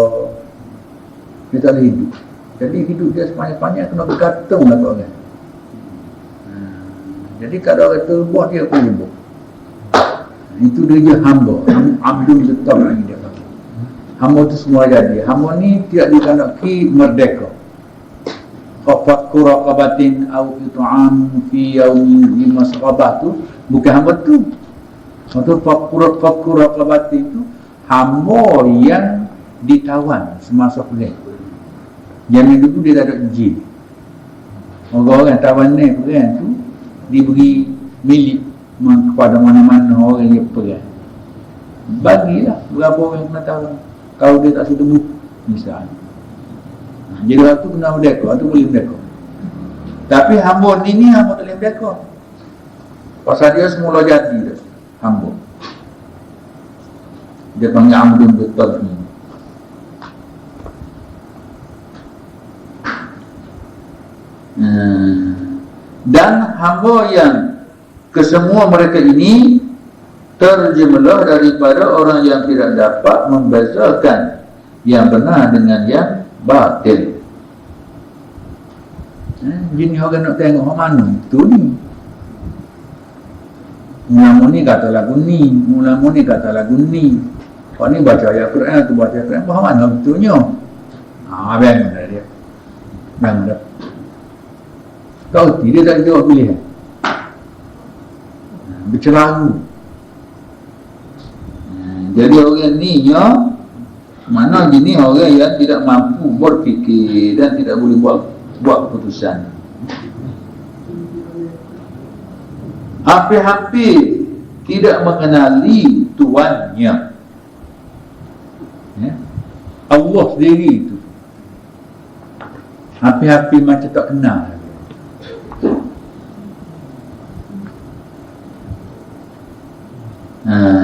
Dia tak boleh hidup. Jadi hidup dia sepanjang-panjang kena bergantung lah kat orang. Jadi kalau orang terbuah dia pun hidup. Itu dia je hamba. Abdul Bittabah ini dia. Hamba tu semua jadi. Hamba ni tidak dikandaki merdeka. Fakku raqabatin au it'am fi yaumin bi masrabah tu bukan hamba tu. Maksud fakku raqabatin tu hamba yang ditawan semasa perang. Zaman dulu dia tak ada izin. Orang-orang tawan ni perang tu diberi milik kepada mana-mana orang yang perang. Bagilah berapa orang kena tawan. Kalau dia tak sudah misalnya. Jadi waktu kena merdeka, waktu boleh merdeka. Tapi hamba ni hamba tak boleh merdeka. Pasal dia semula jadi dah, hamba. Dia panggil Abdul Bittabah ni. Dan hamba yang kesemua mereka ini terjemalah daripada orang yang tidak dapat membezakan yang benar dengan yang batil. Jadi orang nak tengok mana itu ni. Ulama ni kata lagu ni, ulama ni kata lagu ni. Orang ni baca ayat Quran, tu baca ayat Quran, faham mana betulnya? Bang dah dia. Bang dah. Tahu tidak tak jawab pilihan. Bercelaru. Jadi orang ni mana gini orang yang tidak mampu berfikir dan tidak boleh buat keputusan. Hampir-hampir tidak mengenali tuannya. Ya? Allah sendiri itu. Hampir-hampir macam tak kenal.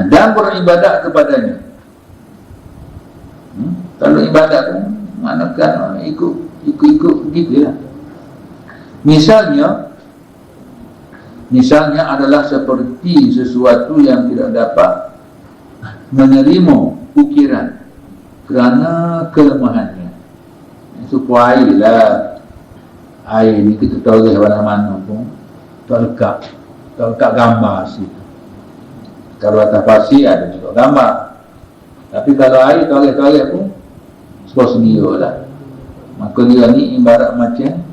Dan beribadat kepadanya. Kalau ibadat tu manakan ikut gitu lah. Misalnya adalah seperti sesuatu yang tidak dapat menerima ukiran kerana kelemahannya. Supaya air ni kita tahu mana-mana pun tak lekat gambar sih. Kalau atas pasir ada juga gambar. Tapi kalau air tarik pun sebab sedia lah. Maka dia ni ibarat macam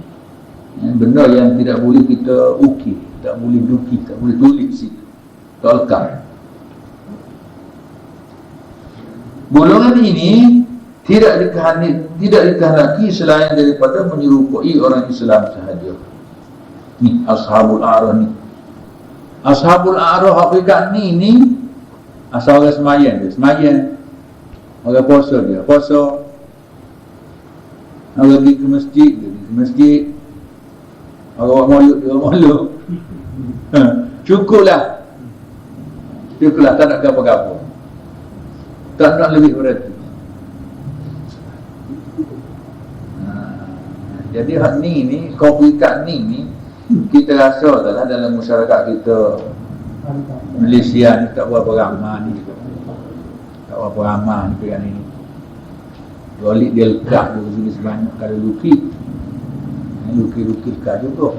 benda yang tidak boleh kita ukir, tak boleh lukis, tak boleh tulis situ, tak lekat. Golongan ini tidak dikehendaki selain daripada menyerupai orang Islam sahaja. Ni Ashabul A'raf ni. Ashabul A'raf hakikat ni asal orang semayang. Orang puasa dia, puasa. Orang pergi ke masjid, Orang moluk. Cukuplah, tak nak apa-apa. Tak nak lebih berarti. Jadi hak ni hakikat ni kita rasa dalam masyarakat kita Malaysia ni tak berapa ramah ni. Tak berapa ramah ni perkara ni. Walik dia lekat juga sini sebanyak kalau lukis lekat juga.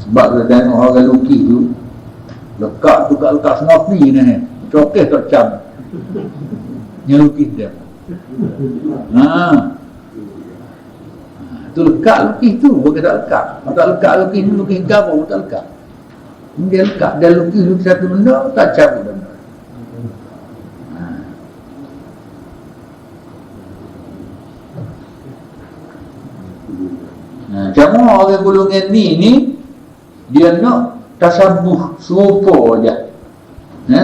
Sebab kita tengok orang lukis tu lekat tu kat lekat senapi ni cokeh tak cam yang lukis dia. Tu lekat lukis tu bukan tak lekat. Tak lekat lukis tu lukis gambar tak lekat. Dia lekat, dia lukis satu benda tak cabut benda. Cuma orang golongan ni dia nak tasabuh serupa je.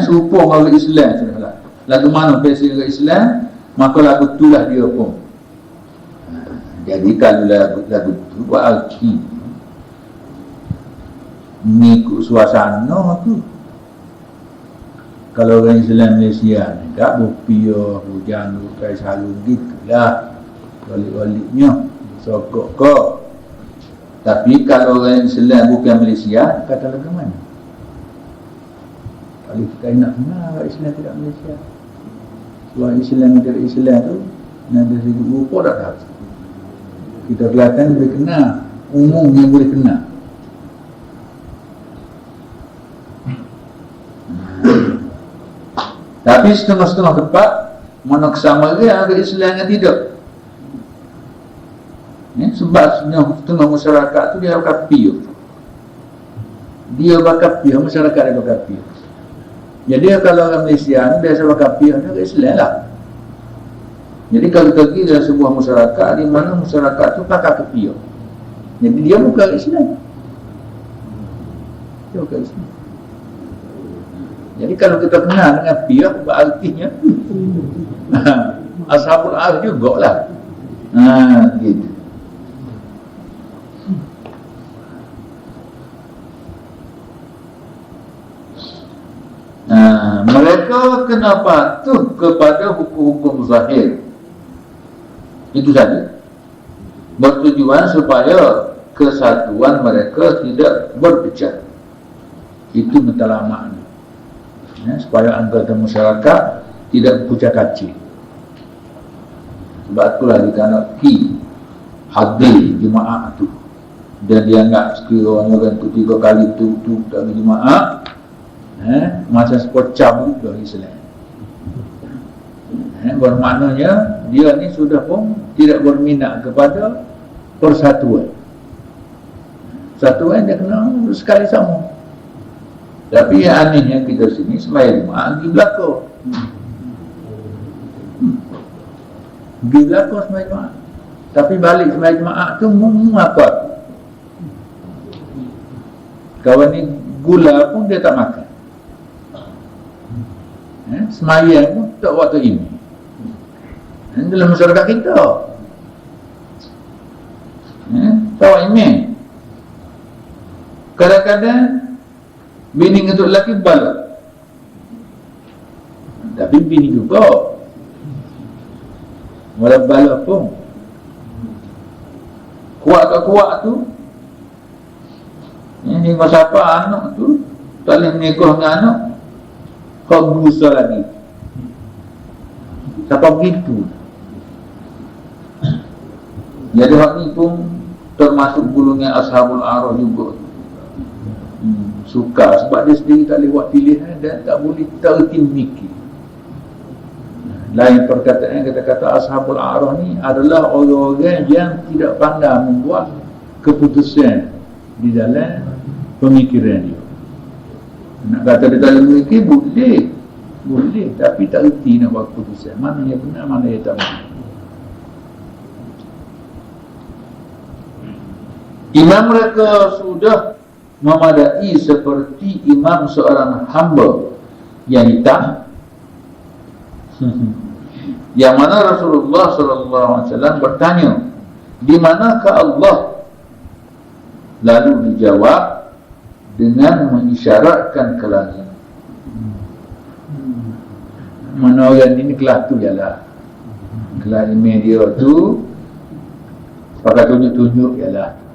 Serupa orang Islam sudahlah. Lagu mana versi orang Islam, maka lagu itulah dia pun. Jadi kalau lagu tu buat arti mengikut suasana tu. Kalau orang Islam Malaysia ni tak berpiah, hujan, lukai salun gitulah walik-waliknya sokok kok. Tapi kalau orang Islam bukan Malaysia, kata lagu mana? Kalau kita nak kenal orang Islam tidak Malaysia, orang Islam tidak Islam tu ada segi rupa tak tahu. Kita kelihatan boleh kenal, umumnya boleh kenal. Tapi setengah-setengah tempat mana kesama dia orang Islam yang tidak. Sebab setengah masyarakat tu dia kafir. Dia kafir, masyarakat dia kafir. Jadi kalau orang Malaysia ni biasa kafir, dia orang Islam lah. Jadi kalau pergi dalam sebuah masyarakat di mana masyarakat tu pakai kafir, jadi dia bukan Islam. Dia bukan Islam. Jadi kalau kita kenal dengan pihak, berartinya Ashabul A'raf jugalah. Gitu. Mereka kena patuh kepada hukum-hukum zahir. Itu saja. Bertujuan supaya kesatuan mereka tidak berpecah. Itu matlamat ni. Supaya anggota masyarakat tidak berkucak-kacir. Sebab itulah dikanaki hadir jemaah tu. Dan dia anggap sekiranya orang tu 3 kali tu tak ada jemaah, macam sepocam juga Islam. Bermaknanya dia ni sudah pun tidak berminat kepada persatuan. Persatuan dia kena sekali sama. Tapi yang anehnya kita sini sembahyang jemaah pergi belakang. Pergi belakang sembahyang jemaah. Tapi balik sembahyang jemaah tu apa? Kawan ni gula pun dia tak makan. semayang pun tak waktu ini. Dalam masyarakat kita. Tak ini. Kadang-kadang bini untuk lelaki balak. Tapi bini juga. Walau balak pun. Kuat tu. Ini masa apa anak tu tak boleh menikah dengan anak. Kau berusaha lagi. Siapa begitu? Jadi hak ni pun termasuk golongan ashabul arah juga. Suka sebab dia sendiri tak boleh buat pilihan dan tak boleh tertim mikir. Lain perkataan kata-kata ashabul arah ni adalah orang-orang yang tidak pandai membuat keputusan di dalam pemikiran dia. Nak kata dia tak boleh memikir, boleh, tapi tak erti nak buat keputusan. Mana yang benar, mana yang tak benar. Imam mereka sudah memadai seperti imam seorang hamba yang hitam, yang mana Rasulullah SAW bertanya, di manakah Allah? Lalu dijawab dengan mengisyaratkan ke langit. Mana orang ini kelas tu ialah, kelas email dia tu pakai tunjuk-tunjuk ialah